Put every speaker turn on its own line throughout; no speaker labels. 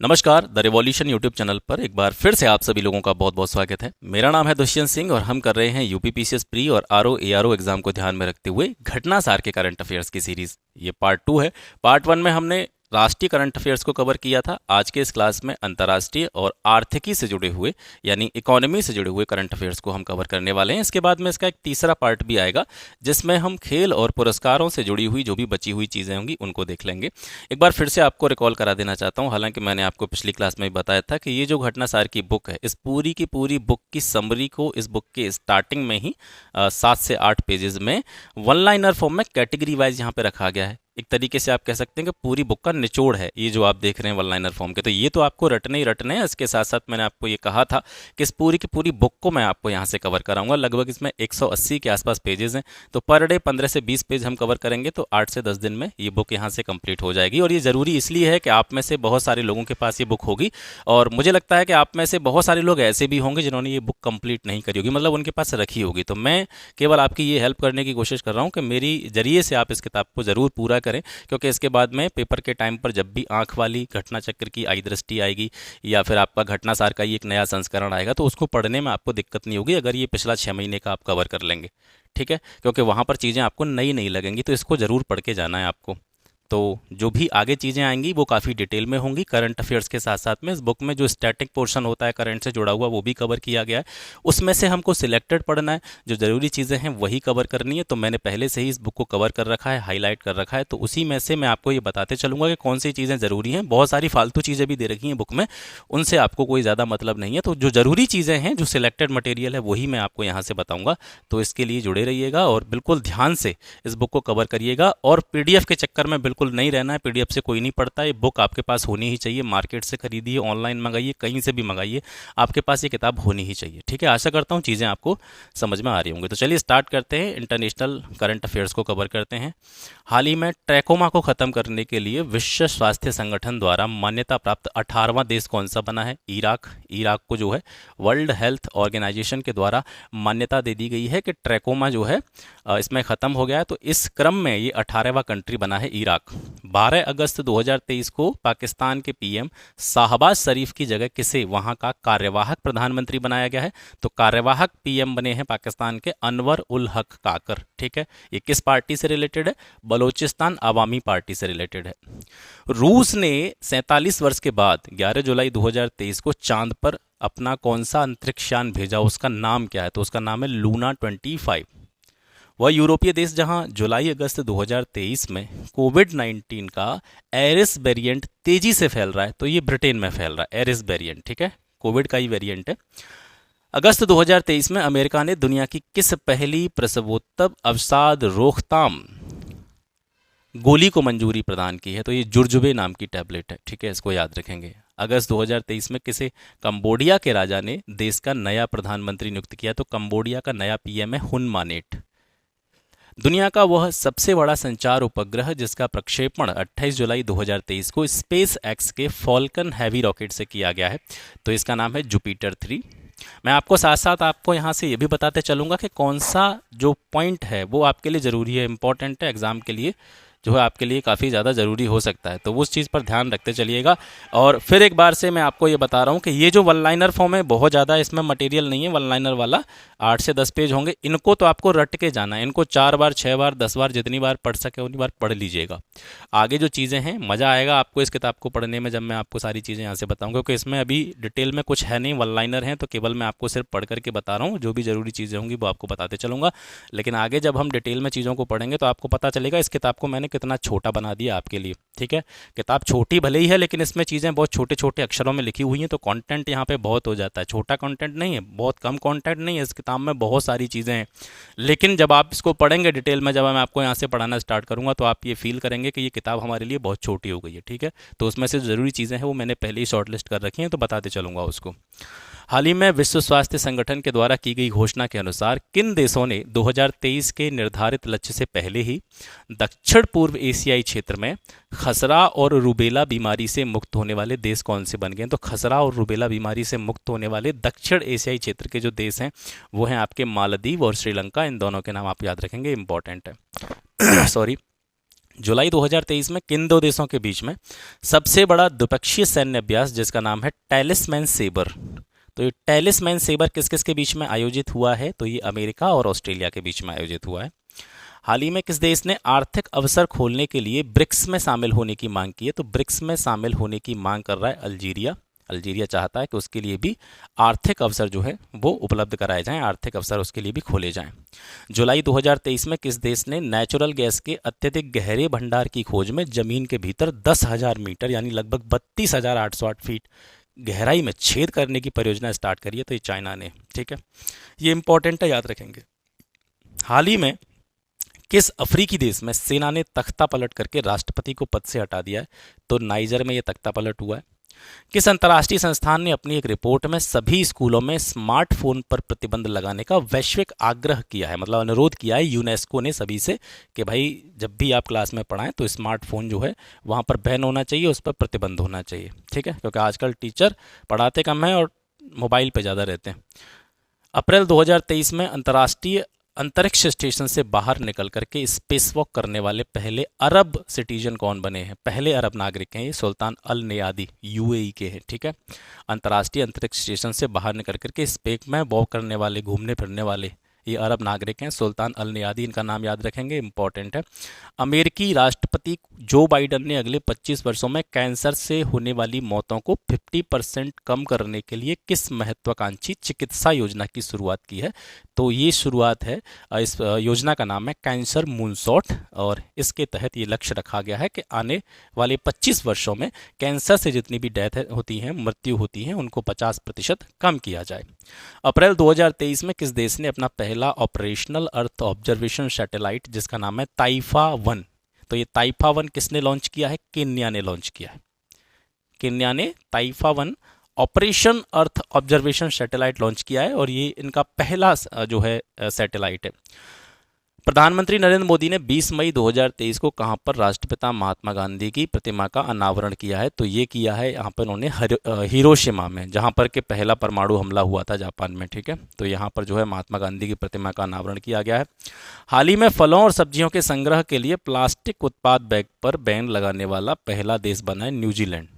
नमस्कार, the revolution YouTube channel पर एक बार फिर से आप सभी लोगों का बहुत बहुत स्वागत है। मेरा नाम है दुष्यंत सिंह और हम कर रहे हैं यूपीपीसीएस प्री और आरओ एआरओ एग्जाम को ध्यान में रखते हुए घटना सार के करंट अफेयर्स की सीरीज। ये पार्ट 2 है। पार्ट 1 में हमने राष्ट्रीय करंट अफेयर्स को कवर किया था। आज के इस क्लास में अंतर्राष्ट्रीय और आर्थिकी से जुड़े हुए यानी इकोनॉमी से जुड़े हुए करंट अफेयर्स को हम कवर करने वाले हैं। इसके बाद में इसका एक तीसरा पार्ट भी आएगा जिसमें हम खेल और पुरस्कारों से जुड़ी हुई जो भी बची हुई चीज़ें होंगी उनको देख लेंगे। एक बार फिर से आपको रिकॉल करा देना चाहता हूँ, हालांकि मैंने आपको पिछली क्लास में भी बताया था कि ये जो घटना सार की बुक है, इस पूरी की पूरी बुक की समरी को इस बुक के स्टार्टिंग में ही 7 से 8 पेजेस में वन लाइनर फॉर्म में कैटेगरी वाइज यहाँ पे रखा गया है। एक तरीके से आप कह सकते हैं कि पूरी बुक का निचोड़ है ये जो आप देख रहे हैं वन लाइनर फॉर्म के। तो ये तो आपको रटने ही रटने हैं। इसके साथ साथ मैंने आपको ये कहा था कि इस पूरी की पूरी बुक को मैं आपको यहाँ से कवर कराऊंगा। लगभग इसमें 180 के आसपास पेजेस हैं, तो पर डे 15 से 20 पेज हम कवर करेंगे, तो 8 से 10 दिन में ये बुक यहाँ से कंप्लीट हो जाएगी। और ये ज़रूरी इसलिए है कि आप में से बहुत सारे लोगों के पास ये बुक होगी और मुझे लगता है कि आप में से बहुत सारे लोग ऐसे भी होंगे जिन्होंने ये बुक कंप्लीट नहीं करी होगी, मतलब उनके पास रखी होगी। तो मैं केवल आपकी ये हेल्प करने की कोशिश कर रहा हूँ कि मेरी जरिए से आप इस किताब को ज़रूर पूरा करें, क्योंकि इसके बाद में पेपर के टाइम पर जब भी आंख वाली घटना चक्र की आई दृष्टि आएगी या फिर आपका घटना सार का ही एक नया संस्करण आएगा, तो उसको पढ़ने में आपको दिक्कत नहीं होगी अगर ये पिछला 6 महीने का आप कवर कर लेंगे। ठीक है, क्योंकि वहाँ पर चीज़ें आपको नई नहीं लगेंगी, तो इसको ज़रूर पढ़ के जाना है आपको। तो जो भी आगे चीज़ें आएंगी वो काफ़ी डिटेल में होंगी। करंट अफेयर्स के साथ साथ में इस बुक में जो स्टैटिक पोर्शन होता है करंट से जुड़ा हुआ वो भी कवर किया गया है। उसमें से हमको सिलेक्टेड पढ़ना है, जो ज़रूरी चीज़ें हैं वही कवर करनी है। तो मैंने पहले से ही इस बुक को कवर कर रखा है, हाईलाइट कर रखा है, तो उसी में से मैं आपको ये बताते चलूँगा कि कौन सी चीज़ें ज़रूरी हैं। बहुत सारी फालतू चीज़ें भी दे रखी हैं बुक में, उनसे आपको कोई ज़्यादा मतलब नहीं है। तो जो ज़रूरी चीज़ें हैं, जो सिलेक्टेड मटेरियल है, वही मैं आपको यहाँ से बताऊँगा। तो इसके लिए जुड़े रहिएगा और बिल्कुल ध्यान से इस बुक को कवर करिएगा। और पीडीएफ के चक्कर में बिल्कुल नहीं रहना है। पीडीएफ से कोई नहीं पढ़ता, ये बुक आपके पास होनी ही चाहिए। मार्केट से खरीदिए, ऑनलाइन मंगाइए, कहीं से भी मंगाइए, आपके पास ये किताब होनी ही चाहिए। ठीक है, आशा करता हूँ चीज़ें आपको समझ में आ रही होंगी। तो चलिए स्टार्ट करते हैं, इंटरनेशनल करंट अफेयर्स को कवर करते हैं। हाल ही में ट्रैकोमा को ख़त्म करने के लिए विश्व स्वास्थ्य संगठन द्वारा मान्यता प्राप्त 18वां देश कौन सा बना है? इराक। इराक को जो है वर्ल्ड हेल्थ ऑर्गेनाइजेशन के द्वारा मान्यता दे दी गई है कि ट्रैकोमा जो है इसमें ख़त्म हो गया है। तो इस क्रम में ये 18वां कंट्री बना है इराक। 12 अगस्त 2023 को पाकिस्तान के पीएम शाहबाज शरीफ की जगह किसे वहां का कार्यवाहक प्रधानमंत्री बनाया गया है? तो कार्यवाहक पीएम बने हैं पाकिस्तान के अनवर उल हक काकर। ठीक है, ये किस पार्टी से रिलेटेड है? बलोचिस्तान आवामी पार्टी से रिलेटेड है। रूस ने 47 वर्ष के बाद 11 जुलाई 2023 को चांद पर अपना कौन सा अंतरिक्ष यान भेजा? उसका नाम क्या है? तो उसका नाम है लूना 25। वह यूरोपीय देश जहां जुलाई अगस्त 2023 में कोविड-19 का एरिस वेरिएंट तेजी से फैल रहा है, तो ये ब्रिटेन में फैल रहा है एरिस वेरिएंट। ठीक है, कोविड का ही वेरिएंट है। अगस्त 2023 में अमेरिका ने दुनिया की किस पहली प्रसवोत्तर अवसाद रोकथाम गोली को मंजूरी प्रदान की है? तो ये जुर्जुबे नाम की टैबलेट है। ठीक है, इसको याद रखेंगे। अगस्त 2023 में किसे कंबोडिया के राजा ने देश का नया प्रधानमंत्री नियुक्त किया? तो कंबोडिया का नया पीएम है हुन मानेट। दुनिया का वह सबसे बड़ा संचार उपग्रह जिसका प्रक्षेपण 28 जुलाई 2023 को स्पेस एक्स के फॉल्कन हैवी रॉकेट से किया गया है, तो इसका नाम है जुपिटर 3। मैं आपको साथ साथ आपको यहाँ से ये भी बताते चलूँगा कि कौन सा जो पॉइंट है वो आपके लिए ज़रूरी है, इंपॉर्टेंट है, एग्जाम के लिए जो है आपके लिए काफ़ी ज़्यादा ज़रूरी हो सकता है, तो उस चीज़ पर ध्यान रखते चलिएगा। और फिर एक बार से मैं आपको ये बता रहा हूँ कि ये जो वन लाइनर फॉर्म है बहुत ज़्यादा इसमें मटेरियल नहीं है। वन लाइनर वाला 8 से 10 पेज होंगे, इनको तो आपको रट के जाना है। इनको 4 बार 6 बार 10 बार जितनी बार पढ़ सके उतनी बार पढ़ लीजिएगा। आगे जो चीज़ें हैं मज़ा आएगा आपको इस किताब को पढ़ने में जब मैं आपको सारी चीज़ें यहाँ से बताऊँगा, क्योंकि इसमें अभी डिटेल में कुछ है नहीं, वन लाइनर हैं, तो केवल मैं आपको सिर्फ पढ़ करके बता रहा हूँ। जो भी ज़रूरी चीज़ें होंगी वो आपको बताते चलूँगा, लेकिन आगे जब हम डिटेल में चीज़ों को पढ़ेंगे तो आपको पता चलेगा इस किताब को मैंने कितना छोटा बना दिया आपके लिए। ठीक है, किताब छोटी भले ही है लेकिन इसमें चीज़ें बहुत छोटे छोटे अक्षरों में लिखी हुई हैं, तो कंटेंट यहाँ पे बहुत हो जाता है। छोटा कंटेंट नहीं है, बहुत कम कंटेंट नहीं है, इस किताब में बहुत सारी चीज़ें हैं। लेकिन जब आप इसको पढ़ेंगे डिटेल में, जब मैं आपको यहाँ से पढ़ाना स्टार्ट करूँगा तो आप ये फील करेंगे कि ये किताब हमारे लिए बहुत छोटी हो गई है। ठीक है, तो उसमें से ज़रूरी चीज़ें हैं वो मैंने पहले ही शॉर्ट लिस्ट कर रखी हैं, तो बताते चलूँगा उसको। हाल ही में विश्व स्वास्थ्य संगठन के द्वारा की गई घोषणा के अनुसार किन देशों ने 2023 के निर्धारित लक्ष्य से पहले ही दक्षिण पूर्व एशियाई क्षेत्र में खसरा और रूबेला बीमारी से मुक्त होने वाले देश कौन से बन गए? तो खसरा और रूबेला बीमारी से मुक्त होने वाले दक्षिण एशियाई क्षेत्र के जो देश हैं वो हैं आपके मालदीव और श्रीलंका। इन दोनों के नाम आप याद रखेंगे, इंपॉर्टेंट है। सॉरी। जुलाई 2023 में किन दो देशों के बीच में सबसे बड़ा द्विपक्षीय सैन्य अभ्यास जिसका नाम है टैलिस्मैन सेबर, तो ये टैलिस्मैन सेबर किस किस के बीच में आयोजित हुआ है, तो ये अमेरिका और ऑस्ट्रेलिया के बीच में आयोजित हुआ है। हाल ही में किस देश ने आर्थिक अवसर खोलने के लिए ब्रिक्स में शामिल होने की मांग की है, तो ब्रिक्स में शामिल होने की मांग कर रहा है अल्जीरिया। अल्जीरिया चाहता है कि उसके लिए भी आर्थिक अवसर जो है वो उपलब्ध कराए जाएं, आर्थिक अवसर उसके लिए भी खोले जाएं। जुलाई 2023 में किस देश ने नेचुरल गैस के अत्यधिक गहरे भंडार की खोज में जमीन के भीतर 10,000 मीटर यानी लगभग 32,808 फीट गहराई में छेद करने की परियोजना स्टार्ट करी है, तो ये चाइना ने। ठीक है, ये इंपॉर्टेंट है, याद रखेंगे। हाल ही में किस अफ्रीकी देश में सेना ने तख्ता पलट करके राष्ट्रपति को पद से हटा दिया है, तो नाइजर में यह तख्ता पलट हुआ है। किस अंतर्राष्ट्रीय संस्थान ने अपनी एक रिपोर्ट में सभी स्कूलों में स्मार्टफोन पर प्रतिबंध लगाने का वैश्विक आग्रह किया है, मतलब अनुरोध किया है यूनेस्को ने सभी से कि भाई जब भी आप क्लास में पढ़ाएं तो स्मार्टफोन जो है वहाँ पर बैन होना चाहिए, उस पर प्रतिबंध होना चाहिए। ठीक है, क्योंकि आजकल टीचर पढ़ाते कम हैं और मोबाइल पर ज़्यादा रहते हैं। अप्रैल 2023 में अंतर्राष्ट्रीय अंतरिक्ष स्टेशन से बाहर निकल करके स्पेस वॉक करने वाले पहले अरब सिटीजन कौन बने हैं, पहले अरब नागरिक हैं ये सुल्तान अल नयादी, यूएई के हैं। ठीक है, अंतर्राष्ट्रीय अंतरिक्ष स्टेशन से बाहर निकल करके स्पेस में वॉक करने वाले, घूमने फिरने वाले ये अरब नागरिक हैं, सुल्तान अल नयादी, इनका नाम याद रखेंगे, इंपॉर्टेंट है। अमेरिकी राष्ट्रपति जो बाइडन ने अगले 25 वर्षों में कैंसर से होने वाली मौतों को 50% कम करने के लिए किस महत्वाकांक्षी चिकित्सा योजना की शुरुआत की है, तो ये शुरुआत है, इस योजना का नाम है कैंसर मूनशॉट, और इसके तहत ये लक्ष्य रखा गया है कि आने वाले 25 वर्षों में कैंसर से जितनी भी डेथ होती हैं, मृत्यु होती हैं, उनको 50% कम किया जाए। अप्रैल 2023 में किस देश ने अपना पहला ऑपरेशनल अर्थ ऑब्जर्वेशन सैटेलाइट जिसका नाम है ताइफा 1, तो ये ताइफा 1 किसने लॉन्च किया है, केन्या ने लॉन्च किया है। केन्या ने ताइफा 1 operation earth observation satellite launch किया है और ये इनका पहला जो है सैटेलाइट है। प्रधानमंत्री नरेंद्र मोदी ने 20 मई 2023 को कहां पर राष्ट्रपिता महात्मा गांधी की प्रतिमा का अनावरण किया है, तो ये किया है यहाँ पर उन्होंने हिरोशिमा में, जहां पर के पहला परमाणु हमला हुआ था जापान में। ठीक है, तो यहाँ पर जो है महात्मा गांधी की प्रतिमा का अनावरण किया गया है। हाल ही में फलों और सब्जियों के संग्रह के लिए प्लास्टिक उत्पाद बैग पर बैन लगाने वाला पहला देश बना है न्यूजीलैंड।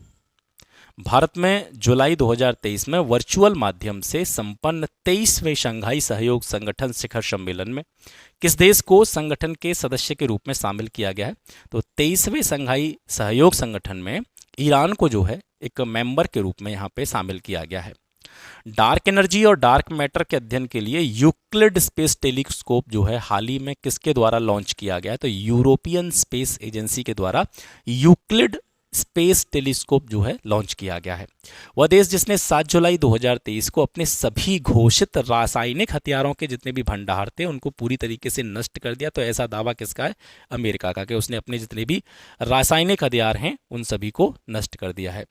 भारत में जुलाई 2023 में वर्चुअल माध्यम से संपन्न 23वें शंघाई सहयोग संगठन शिखर सम्मेलन में किस देश को संगठन के सदस्य के रूप में शामिल किया गया है, तो 23वें शंघाई सहयोग संगठन में ईरान को जो है एक मेंबर के रूप में यहाँ पे शामिल किया गया है। डार्क एनर्जी और डार्क मैटर के अध्ययन के लिए यूक्लिड स्पेस टेलीस्कोप जो है हाल ही में किसके द्वारा लॉन्च किया गया है, तो यूरोपियन स्पेस एजेंसी के द्वारा यूक्लिड स्पेस टेलीस्कोप जो है लॉन्च किया गया है। वह देश जिसने 7 जुलाई 2023 को अपने सभी घोषित रासायनिक हथियारों के जितने भी भंडार थे उनको पूरी तरीके से नष्ट कर दिया, तो ऐसा दावा किसका है, अमेरिका का, कि उसने अपने जितने भी रासायनिक हथियार हैं उन सभी को नष्ट कर दिया है।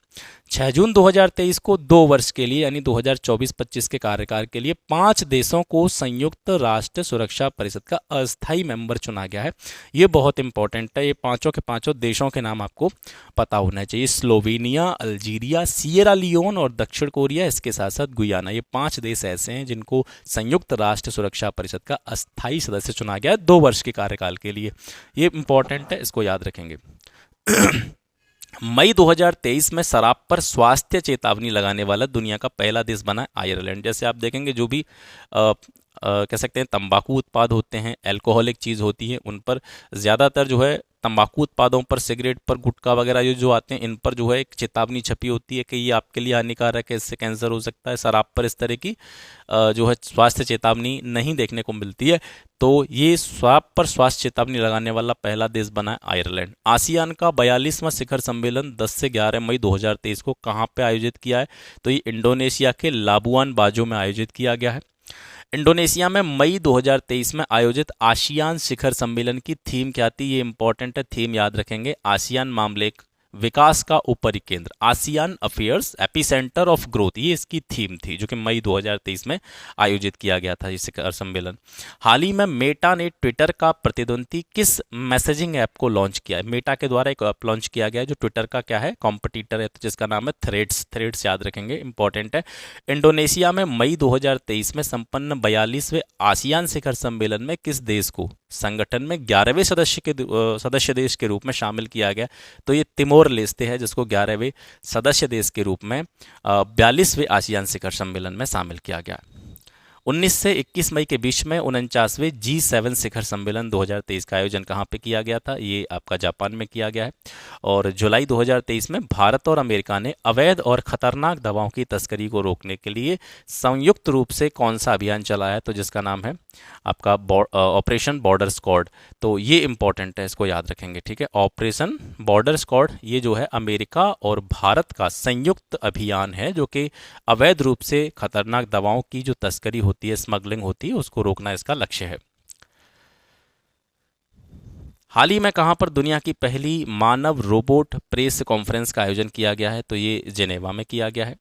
6 जून 2023 को 2 वर्ष के लिए यानी 2024-25 के कार्यकाल के लिए 5 देशों को संयुक्त राष्ट्र सुरक्षा परिषद का अस्थायी मेंबर चुना गया है। ये बहुत इंपॉर्टेंट है, ये पांचों के पांचों देशों के नाम आपको पता होना चाहिए। स्लोवेनिया, अल्जीरिया, सिएरा लियोन और दक्षिण कोरिया, इसके साथ साथ गुयाना, ये 5 देश ऐसे हैं जिनको संयुक्त राष्ट्र सुरक्षा परिषद का अस्थायी सदस्य चुना गया है 2 वर्ष के कार्यकाल के लिए। ये इंपॉर्टेंट है, इसको याद रखेंगे। मई 2023 में शराब पर स्वास्थ्य चेतावनी लगाने वाला दुनिया का पहला देश बना आयरलैंड। जैसे आप देखेंगे जो भी कह सकते हैं तंबाकू उत्पाद होते हैं, अल्कोहलिक चीज़ होती है, उन पर ज़्यादातर जो है तंबाकू उत्पादों पर, सिगरेट पर, गुटखा वगैरह जो आते हैं, इन पर जो है एक चेतावनी छपी होती है कि ये आपके लिए हानिकारक है, इससे कैंसर हो सकता है। शराब पर इस तरह की जो है स्वास्थ्य चेतावनी नहीं देखने को मिलती है, तो ये शराब पर स्वास्थ्य चेतावनी लगाने वाला पहला देश बना है आयरलैंड। आसियान का 42वां शिखर सम्मेलन 10 से 11 मई 2023 को कहाँ पे आयोजित किया है, तो ये इंडोनेशिया के लाबुआन बाजो में आयोजित किया गया है। इंडोनेशिया में मई 2023 में आयोजित आसियान शिखर सम्मेलन की थीम क्या थी, ये इंपॉर्टेंट है, थीम याद रखेंगे, आसियान मामले विकास का ऊपरी केंद्र, ASEAN affairs epicentre of growth, ये इसकी थीम थी, जो कि मई 2023 में आयोजित किया गया था ये शिखर सम्मेलन। हाल ही में मेटा ने ट्विटर का प्रतिद्वंदी किस मैसेजिंग ऐप को लॉन्च किया है, मेटा के द्वारा एक ऐप लॉन्च किया गया है जो ट्विटर का क्या है, कॉम्पिटिटर है, जिसका नाम है थ्रेड्स। थ्रेड्स याद रखेंगे, इंपॉर्टेंट है। इंडोनेशिया में मई 2023 में संपन्न 42वें आसियान शिखर सम्मेलन में किस देश को संगठन में 11वें सदस्य देश के रूप में शामिल किया गया। तो ये तिमोर लेस्ते है जिसको 11वें सदस्य देश के रूप में 42वें आसियान शिखर सम्मेलन में शामिल किया गया। 19 से 21 मई के बीच में 49वें G7 शिखर सम्मेलन 2023 का आयोजन कहाँ पे किया गया था? ये आपका जापान में किया गया है। और जुलाई 2023 में भारत और अमेरिका ने अवैध और खतरनाक दवाओं की तस्करी को रोकने के लिए संयुक्त रूप से कौन सा अभियान चलाया है? तो जिसका नाम है आपका ऑपरेशन बॉर्डर स्क्वाड। तो ये इंपॉर्टेंट है, इसको याद रखेंगे, ठीक है। ऑपरेशन बॉर्डर स्क्वाड ये जो है अमेरिका और भारत का संयुक्त अभियान है जो कि अवैध रूप से खतरनाक दवाओं की जो तस्करी होती है, स्मगलिंग होती है, उसको रोकना इसका लक्ष्य है। हाल ही में कहाँ पर दुनिया की पहली मानव रोबोट प्रेस कॉन्फ्रेंस का आयोजन किया गया है? तो ये जेनेवा में किया गया है।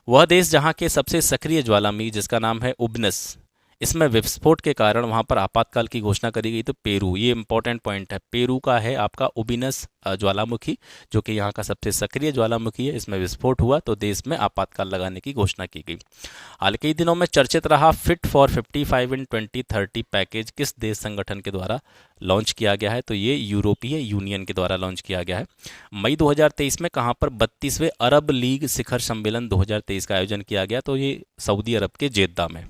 वह देश जहाँ के सबसे सक्रिय ज्वालामुखी जिसका नाम है उबनस, इसमें विस्फोट के कारण वहां पर आपातकाल की घोषणा करी गई। तो पेरू, ये इंपॉर्टेंट पॉइंट है, पेरू का है आपका उबिनस ज्वालामुखी जो कि यहाँ का सबसे सक्रिय ज्वालामुखी है। इसमें विस्फोट हुआ तो देश में आपातकाल लगाने की घोषणा की गई। हाल के दिनों में चर्चित रहा फिट फॉर 55 इन 2030 पैकेज किस देश संगठन के द्वारा लॉन्च किया गया है? तो ये यूरोपीय यूनियन के द्वारा लॉन्च किया गया है। मई 2023 में कहाँ पर 32वें अरब लीग शिखर सम्मेलन 2023 का आयोजन किया गया? तो ये सऊदी अरब के जेद्दा में।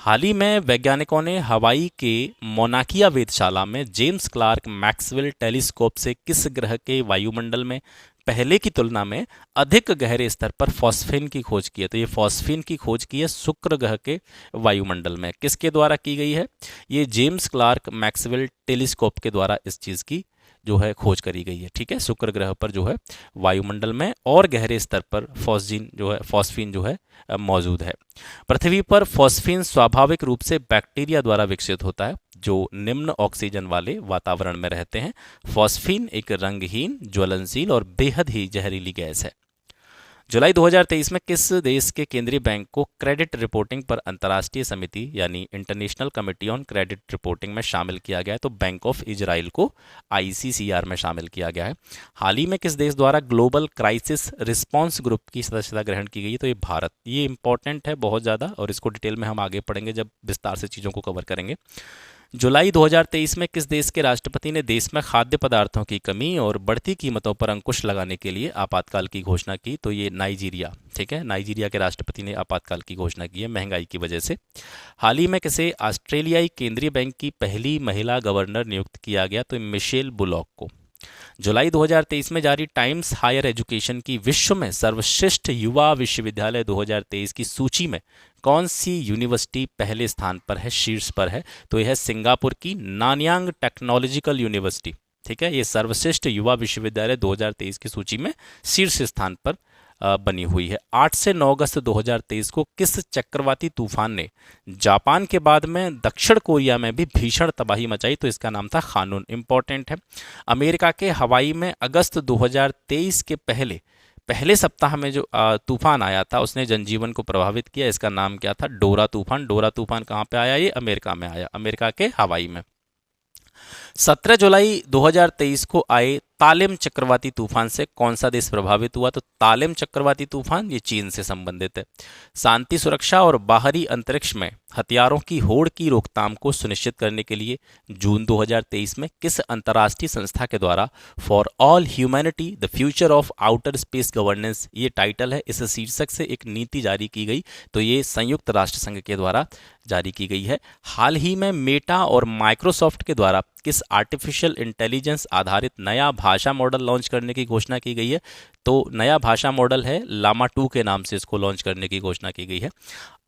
हाल ही में वैज्ञानिकों ने हवाई के मोनाकिया वेधशाला में जेम्स क्लार्क मैक्सवेल टेलीस्कोप से किस ग्रह के वायुमंडल में पहले की तुलना में अधिक गहरे स्तर पर फॉस्फीन की खोज की है? तो ये फॉस्फीन की खोज की है शुक्र ग्रह के वायुमंडल में। किसके द्वारा की गई है? ये जेम्स क्लार्क मैक्सवेल टेलीस्कोप के द्वारा इस चीज़ की जो है खोज करी गई है, ठीक है। शुक्र ग्रह पर जो है वायुमंडल में और गहरे स्तर पर फॉस्फीन जो है मौजूद है। पृथ्वी पर फॉस्फीन स्वाभाविक रूप से बैक्टीरिया द्वारा विकसित होता है जो निम्न ऑक्सीजन वाले वातावरण में रहते हैं। फॉस्फीन एक रंगहीन, ज्वलनशील और बेहद ही जहरीली गैस है। जुलाई 2023 में किस देश के केंद्रीय बैंक को क्रेडिट रिपोर्टिंग पर अंतर्राष्ट्रीय समिति यानी international committee on credit reporting में शामिल किया गया है? तो बैंक ऑफ इजराइल को ICCR में शामिल किया गया है। हाल ही में किस देश द्वारा ग्लोबल क्राइसिस रिस्पांस ग्रुप की सदस्यता ग्रहण की गई है? तो ये भारत। ये इंपॉर्टेंट है बहुत ज़्यादा और इसको डिटेल में हम आगे पढ़ेंगे जब विस्तार से चीज़ों को कवर करेंगे। जुलाई 2023 में किस देश के राष्ट्रपति ने देश में खाद्य पदार्थों की कमी और बढ़ती कीमतों पर अंकुश लगाने के लिए आपातकाल की घोषणा की? तो ये नाइजीरिया, ठीक है। नाइजीरिया के राष्ट्रपति ने आपातकाल की घोषणा की है महंगाई की वजह से। हाल ही में किसे ऑस्ट्रेलियाई केंद्रीय बैंक की पहली महिला गवर्नर नियुक्त किया गया? तो मिशेल बुलॉक को। जुलाई 2023 में जारी टाइम्स हायर एजुकेशन की विश्व में सर्वश्रेष्ठ युवा विश्वविद्यालय 2023 की सूची में कौन सी यूनिवर्सिटी पहले स्थान पर है, शीर्ष पर है? तो यह है सिंगापुर की नानयांग टेक्नोलॉजिकल यूनिवर्सिटी, ठीक है। ये सर्वश्रेष्ठ युवा विश्वविद्यालय 2023 की सूची में शीर्ष स्थान पर बनी हुई है। 8 से 9 अगस्त 2023 को किस चक्रवाती तूफान ने जापान के बाद में दक्षिण कोरिया में भी भीषण तबाही मचाई? तो इसका नाम था खानून। इंपॉर्टेंट है। अमेरिका के हवाई में अगस्त 2023 के पहले सप्ताह में जो तूफान आया था उसने जनजीवन को प्रभावित किया। इसका नाम क्या था? डोरा तूफान। डोरा तूफान कहाँ पे आया? ये अमेरिका में आया, अमेरिका के हवाई में। 17 जुलाई 2023 को आए तालिम चक्रवाती तूफान से कौन सा देश प्रभावित हुआ? तो तालिम चक्रवाती तूफान ये चीन से संबंधित है। शांति, सुरक्षा और बाहरी अंतरिक्ष में हथियारों की होड़ की रोकथाम को सुनिश्चित करने के लिए जून 2023 में किस अंतर्राष्ट्रीय संस्था के द्वारा for all humanity the future of outer space governance, ये टाइटल है, इस शीर्षक से एक नीति जारी की गई? तो ये संयुक्त राष्ट्र संघ के द्वारा जारी की गई है। हाल ही में मेटा और माइक्रोसॉफ्ट के द्वारा किस आर्टिफिशियल इंटेलिजेंस आधारित नया भाषा मॉडल लॉन्च करने की घोषणा की गई है? तो नया भाषा मॉडल है लामा 2 के नाम से इसको लॉन्च करने की घोषणा की गई है।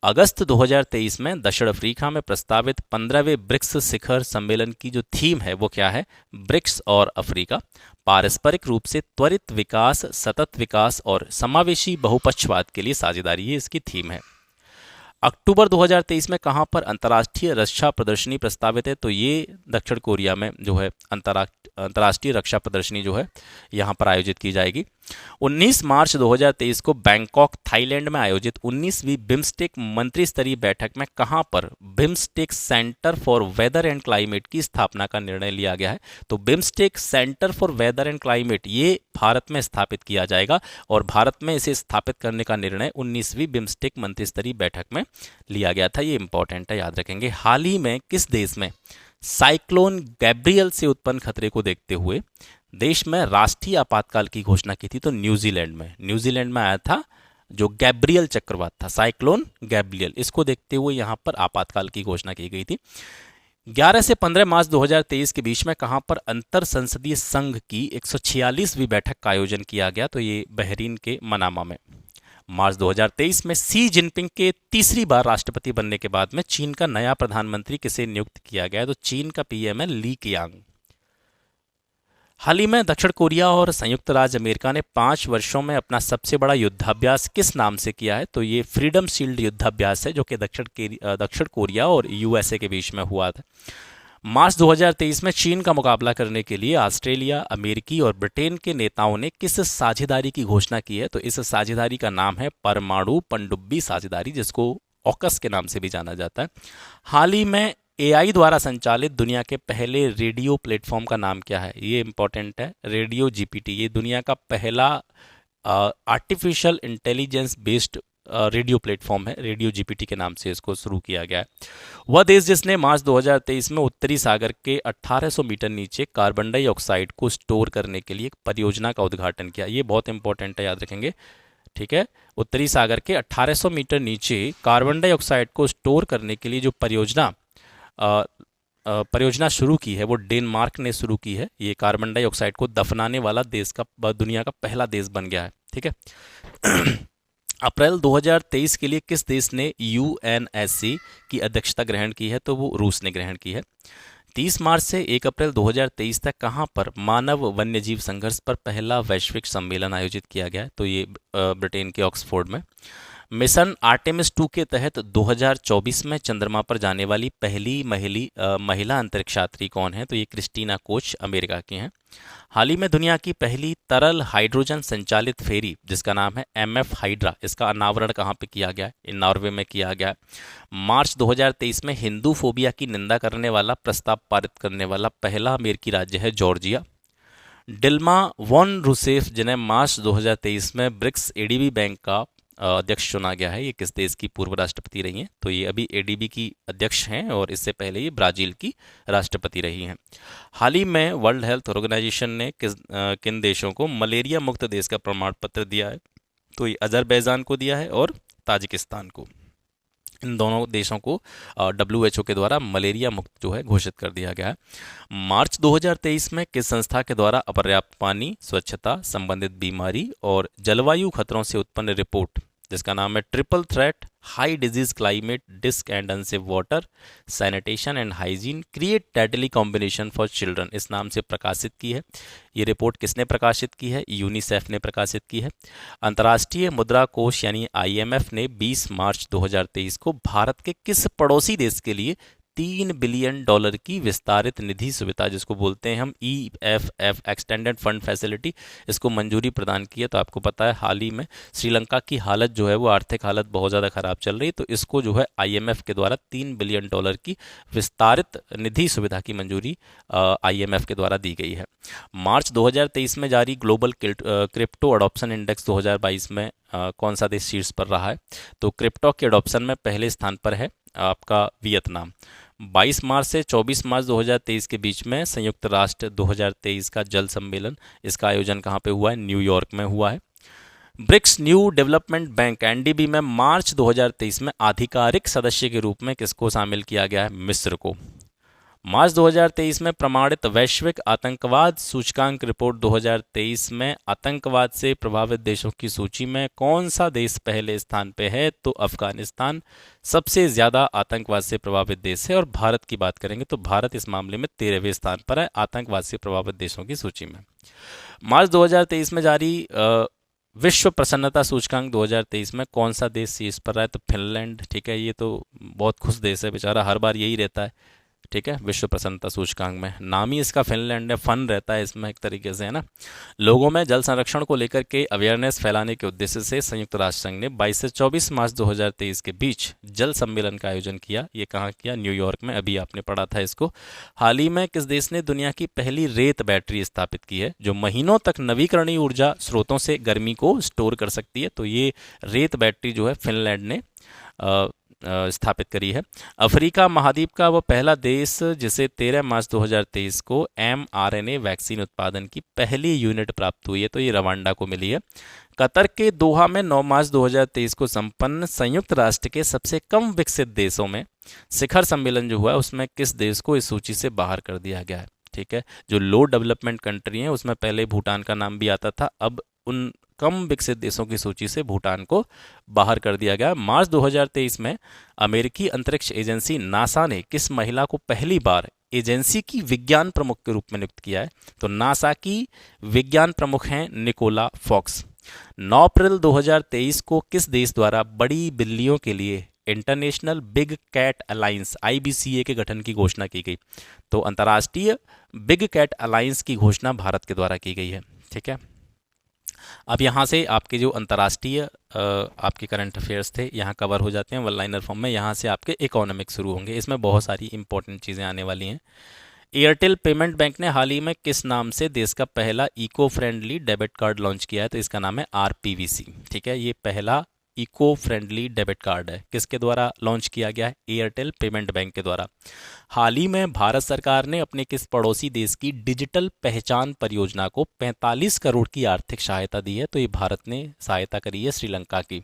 अगस्त 2023 में दक्षिण अफ्रीका में प्रस्तावित 15वें ब्रिक्स शिखर सम्मेलन की जो थीम है वो क्या है? ब्रिक्स और अफ्रीका, पारस्परिक रूप से त्वरित विकास, सतत विकास और समावेशी बहुपक्षवाद के लिए साझेदारी, ये इसकी थीम है। अक्टूबर 2023 में कहाँ पर अंतर्राष्ट्रीय रक्षा प्रदर्शनी प्रस्तावित है? तो ये दक्षिण कोरिया में जो है अंतर्राष्ट्रीय रक्षा प्रदर्शनी जो है यहाँ पर आयोजित की जाएगी। 19 मार्च 2023 को बैंकॉक, थाईलैंड में आयोजित 19वीं बिम्स्टेक मंत्री स्तरीय बैठक में कहाँ पर BIMSTEC centre for weather and climate की स्थापना का निर्णय लिया गया है? तो BIMSTEC centre for weather and climate ये भारत में स्थापित किया जाएगा और भारत में इसे स्थापित करने का निर्णय 19वीं बिम्स्टेक मंत्री स्तरीय बैठक में लिया गया था। ये इंपॉर्टेंट है, याद रखेंगे। हाल ही में किस देश में साइक्लोन गैब्रियल से उत्पन्न खतरे को देखते हुए देश में राष्ट्रीय आपातकाल की घोषणा की थी। तो न्यूजीलैंड में आया था जो गैब्रियल चक्रवात था, साइक्लोन गैब्रियल, इसको देखते हुए यहाँ पर आपातकाल की घोषणा की गई थी। 11 से 15 मार्च 2023 के बीच में कहां पर अंतर संसदीय संघ की 146वीं बैठक का आयोजन किया गया? तो ये बहरीन के मनामा में। मार्च 2023 में शी जिनपिंग के तीसरी बार राष्ट्रपति बनने के बाद में चीन का नया प्रधानमंत्री किसे नियुक्त किया गया? तो चीन का पीएम है ली कियांग। हाल ही में दक्षिण कोरिया और संयुक्त राज्य अमेरिका ने 5 वर्षों में अपना सबसे बड़ा युद्धाभ्यास किस नाम से किया है? तो ये फ्रीडम शील्ड युद्धाभ्यास है, जो कि दक्षिण कोरिया और यूएसए के बीच में हुआ था। मार्च 2023 में चीन का मुकाबला करने के लिए ऑस्ट्रेलिया, अमेरिकी और ब्रिटेन के नेताओं ने किस साझेदारी की घोषणा की है? तो इस साझेदारी का नाम है परमाणु पनडुब्बी साझेदारी, जिसको ऑकस के नाम से भी जाना जाता है। हाल ही में एआई द्वारा संचालित दुनिया के पहले रेडियो प्लेटफॉर्म का नाम क्या है? ये इंपॉर्टेंट है, रेडियो जीपीटी। ये दुनिया का पहला artificial intelligence based radio platform है, रेडियो जीपीटी के नाम से इसको शुरू किया गया है। वह देश जिसने मार्च 2023 में उत्तरी सागर के 1800 मीटर नीचे कार्बन डाइऑक्साइड को स्टोर करने के लिए एक परियोजना का उद्घाटन किया। ये बहुत इंपॉर्टेंट है, याद रखेंगे, ठीक है। उत्तरी सागर के 1800 मीटर नीचे कार्बन डाइऑक्साइड को स्टोर करने के लिए जो परियोजना शुरू की है वो डेनमार्क ने शुरू की है। ये कार्बन डाइऑक्साइड को दफनाने वाला देश का, दुनिया का पहला देश बन गया है, ठीक है। अप्रैल 2023 के लिए किस देश ने यूएनएससी की अध्यक्षता ग्रहण की है? तो वो रूस ने ग्रहण की है। 30 मार्च से 1 अप्रैल 2023 तक कहां पर मानव वन्यजीव संघर्ष पर पहला वैश्विक सम्मेलन आयोजित किया गया है? तो ये ब्रिटेन के ऑक्सफोर्ड में। मिशन आर्टेमिस 2 के तहत 2024 में चंद्रमा पर जाने वाली पहली महिला अंतरिक्ष यात्री कौन है? तो ये क्रिस्टीना कोच अमेरिका की हैं। हाल ही में दुनिया की पहली तरल हाइड्रोजन संचालित फेरी, जिसका नाम है एमएफ हाइड्रा, इसका अनावरण कहाँ पे किया गया है? इन नॉर्वे में किया गया है। मार्च 2023 में हिंदू फोबिया की निंदा करने वाला प्रस्ताव पारित करने वाला पहला अमेरिकी राज्य है जॉर्जिया। डिल्मा वॉन रूसेफ, जिन्हें मार्च 2023 में ब्रिक्स एडीबी बैंक का अध्यक्ष चुना गया है, ये किस देश की पूर्व राष्ट्रपति रही हैं? तो ये अभी एडीबी की अध्यक्ष हैं और इससे पहले ये ब्राजील की राष्ट्रपति रही हैं। हाल ही में वर्ल्ड हेल्थ ऑर्गेनाइजेशन ने किन देशों को मलेरिया मुक्त देश का प्रमाण पत्र दिया है? तो ये अजरबैजान को दिया है और ताजिकिस्तान को। इन दोनों देशों को WHO के द्वारा मलेरिया मुक्त जो है घोषित कर दिया गया है। मार्च 2023 में किस संस्था के द्वारा अपर्याप्त पानी, स्वच्छता, संबंधित बीमारी और जलवायु खतरों से उत्पन्न रिपोर्ट, जिसका नाम है triple threat how disease climate risks and unsafe water sanitation and hygiene create deadly combination for children, इस नाम से प्रकाशित की है। ये रिपोर्ट किसने प्रकाशित की है? यूनिसेफ ने प्रकाशित की है। अंतर्राष्ट्रीय मुद्रा कोष यानी IMF ने 20 मार्च 2023 को भारत के किस पड़ोसी देश के लिए $3 बिलियन की विस्तारित निधि सुविधा, जिसको बोलते हैं हम EFF एक्सटेंडेड फंड फैसिलिटी, इसको मंजूरी प्रदान की है? तो आपको पता है हाल ही में श्रीलंका की हालत जो है वो आर्थिक हालत बहुत ज़्यादा खराब चल रही है, तो इसको जो है IMF के द्वारा $3 बिलियन की विस्तारित निधि सुविधा की मंजूरी IMF के द्वारा दी गई है। मार्च 2023 में जारी ग्लोबल क्रिप्टो अडॉप्शन इंडेक्स 2022 में कौन सा देश शीर्ष पर रहा है? तो क्रिप्टो के अडॉप्शन में पहले स्थान पर है आपका वियतनाम। 22 मार्च से 24 मार्च 2023 के बीच में संयुक्त राष्ट्र 2023 का जल सम्मेलन, इसका आयोजन कहाँ पे हुआ है? न्यूयॉर्क में हुआ है। BRICS new development bank NDB में मार्च 2023 में आधिकारिक सदस्य के रूप में किसको शामिल किया गया है? मिस्र को। मार्च 2023 में प्रमाणित वैश्विक आतंकवाद सूचकांक रिपोर्ट 2023 में आतंकवाद से प्रभावित देशों की सूची में कौन सा देश पहले स्थान पे है? तो अफगानिस्तान सबसे ज़्यादा आतंकवाद से प्रभावित देश है। और भारत की बात करेंगे तो भारत इस मामले में 13वें स्थान पर है आतंकवाद से प्रभावित देशों की सूची में। मार्च 2023 में जारी विश्व प्रसन्नता सूचकांक 2023 में कौन सा देश शीर्ष पर रहा है? तो फिनलैंड, ठीक है। ये तो बहुत खुश देश है बेचारा, हर बार यही रहता है, ठीक है, विश्व प्रसन्नता सूचकांक में। नाम ही इसका फिनलैंड है, फन रहता है इसमें एक तरीके से, है ना। लोगों में जल संरक्षण को लेकर के अवेयरनेस फैलाने के उद्देश्य से संयुक्त राष्ट्र संघ ने 22 से 24 मार्च 2023 के बीच जल सम्मेलन का आयोजन किया। ये कहाँ किया? न्यूयॉर्क में, अभी आपने पढ़ा था इसको। हाल ही में किस देश ने दुनिया की पहली रेत बैटरी स्थापित की है जो महीनों तक नवीकरणीय ऊर्जा स्रोतों से गर्मी को स्टोर कर सकती है? तो ये रेत बैटरी जो है फिनलैंड ने स्थापित करी है। अफ्रीका महाद्वीप का वो पहला देश जिसे 13 मार्च 2023 को mRNA वैक्सीन उत्पादन की पहली यूनिट प्राप्त हुई है, तो ये रवांडा को मिली है। कतर के दोहा में 9 मार्च 2023 को संपन्न संयुक्त राष्ट्र के सबसे कम विकसित देशों में शिखर सम्मेलन जो हुआ है उसमें किस देश को इस सूची से बाहर कर दिया गया है? ठीक है, जो लो डेवलपमेंट कंट्री है उसमें पहले भूटान का नाम भी आता था, अब उन कम विकसित देशों की सूची से भूटान को बाहर कर दिया गया। मार्च 2023 में अमेरिकी अंतरिक्ष एजेंसी नासा ने किस महिला को पहली बार एजेंसी की विज्ञान प्रमुख के रूप में नियुक्त किया है? तो नासा की विज्ञान प्रमुख हैं निकोला फॉक्स। 9 अप्रैल 2023 को किस देश द्वारा बड़ी बिल्लियों के लिए international big cat alliance IBCA के गठन की घोषणा की गई? तो अंतर्राष्ट्रीय बिग कैट अलायंस की घोषणा भारत के द्वारा की गई है। ठीक है, अब यहाँ से आपके जो अंतर्राष्ट्रीय आपके करंट अफेयर्स थे यहाँ कवर हो जाते हैं वन लाइनर फॉर्म में। यहाँ से आपके इकोनॉमिक शुरू होंगे, इसमें बहुत सारी इंपॉर्टेंट चीज़ें आने वाली हैं। एयरटेल पेमेंट बैंक ने हाल ही में किस नाम से देश का पहला eco friendly debit card launch किया है? तो इसका नाम है RPVC। ठीक है, ये पहला इको फ्रेंडली डेबिट कार्ड है, किसके द्वारा लॉन्च किया गया है? एयरटेल पेमेंट बैंक के द्वारा। हाल ही में भारत सरकार ने अपने किस पड़ोसी देश की डिजिटल पहचान परियोजना को 45 करोड़ की आर्थिक सहायता दी है? तो ये भारत ने सहायता करी है श्रीलंका की।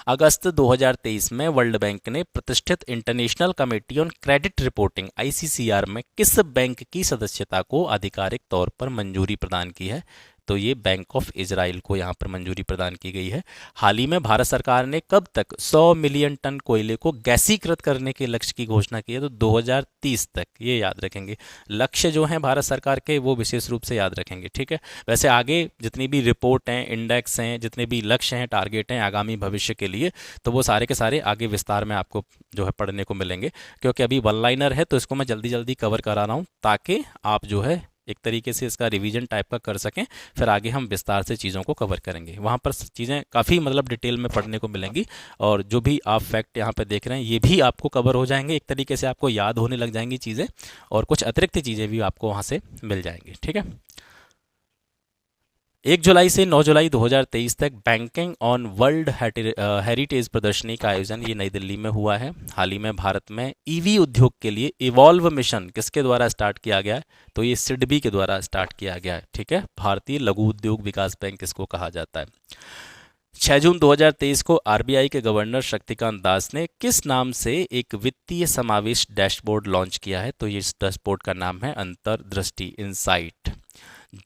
अगस्त 2023 में वर्ल्ड बैंक ने प्रतिष्ठित international committee on credit reporting ICCR में किस बैंक की सदस्यता को आधिकारिक तौर पर मंजूरी प्रदान की है? तो ये बैंक ऑफ इजराइल को यहाँ पर मंजूरी प्रदान की गई है। हाल ही में भारत सरकार ने कब तक 100 मिलियन टन कोयले को गैसीकृत करने के लक्ष्य की घोषणा की है? तो 2030 तक, ये याद रखेंगे। लक्ष्य जो हैं भारत सरकार के वो विशेष रूप से याद रखेंगे। ठीक है, वैसे आगे जितनी भी रिपोर्ट हैं, इंडेक्स हैं, जितने भी लक्ष्य हैं, टारगेट हैं आगामी भविष्य के लिए, तो वो सारे के सारे आगे विस्तार में आपको जो है पढ़ने को मिलेंगे, क्योंकि अभी वन लाइनर है तो इसको मैं जल्दी जल्दी कवर करा रहा हूँ ताकि आप जो है एक तरीके से इसका रिवीजन टाइप का कर सकें। फिर आगे हम विस्तार से चीज़ों को कवर करेंगे, वहाँ पर चीज़ें काफ़ी मतलब डिटेल में पढ़ने को मिलेंगी, और जो भी आप फैक्ट यहाँ पे देख रहे हैं ये भी आपको कवर हो जाएंगे, एक तरीके से आपको याद होने लग जाएंगी चीज़ें, और कुछ अतिरिक्त चीज़ें भी आपको वहाँ से मिल जाएंगी। ठीक है, 1 जुलाई से 9 जुलाई 2023 तक बैंकिंग ऑन वर्ल्ड हेरिटेज प्रदर्शनी का आयोजन ये नई दिल्ली में हुआ है। हाल ही में भारत में EV उद्योग के लिए इवॉल्व मिशन किसके द्वारा स्टार्ट किया गया है? तो ये SIDBI के द्वारा स्टार्ट किया गया है। ठीक है, भारतीय लघु उद्योग विकास बैंक इसको कहा जाता है। 6 जून 2023 को RBI के गवर्नर शक्तिकांत दास ने किस नाम से एक वित्तीय समावेश डैशबोर्ड लॉन्च किया है? तो ये इस डैशबोर्ड का नाम है अंतर्दृष्टि, इनसाइट।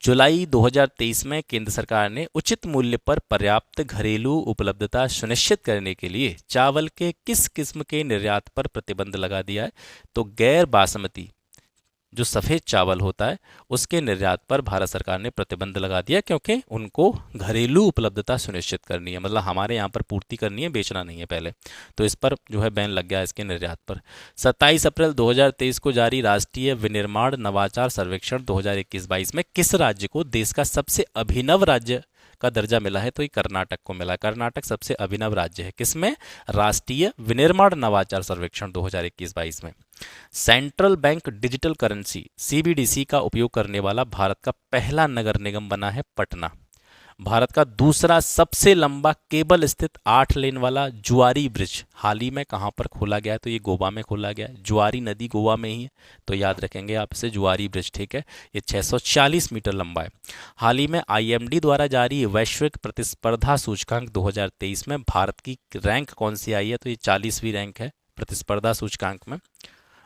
जुलाई 2023 में केंद्र सरकार ने उचित मूल्य पर पर्याप्त घरेलू उपलब्धता सुनिश्चित करने के लिए चावल के किस किस्म के निर्यात पर प्रतिबंध लगा दिया है? तो गैर बासमती जो सफ़ेद चावल होता है उसके निर्यात पर भारत सरकार ने प्रतिबंध लगा दिया, क्योंकि उनको घरेलू उपलब्धता सुनिश्चित करनी है, मतलब हमारे यहाँ पर पूर्ति करनी है, बेचना नहीं है पहले, तो इस पर जो है बैन लग गया इसके निर्यात पर। 27 अप्रैल 2023 को जारी राष्ट्रीय विनिर्माण नवाचार सर्वेक्षण 2021-22 में किस राज्य को देश का सबसे अभिनव राज्य का दर्जा मिला है? तो ये कर्नाटक को मिला। कर्नाटक सबसे अभिनव राज्य है किसमें? राष्ट्रीय विनिर्माण नवाचार सर्वेक्षण 2021-22 में। Central bank digital currency CBDC का उपयोग करने वाला भारत का पहला नगर निगम बना है पटना। भारत का दूसरा सबसे लंबा केबल स्थित 8 लेन वाला जुआरी ब्रिज हाल ही में कहाँ पर खोला गया है? तो ये गोवा में खोला गया है। जुआरी नदी गोवा में ही है, तो याद रखेंगे आप इसे, जुआरी ब्रिज। ठीक है, ये 640 मीटर लंबा है। हाल ही में IMD द्वारा जारी वैश्विक प्रतिस्पर्धा सूचकांक 2023 में भारत की रैंक कौन सी आई है? तो ये 40वीं रैंक है प्रतिस्पर्धा सूचकांक में,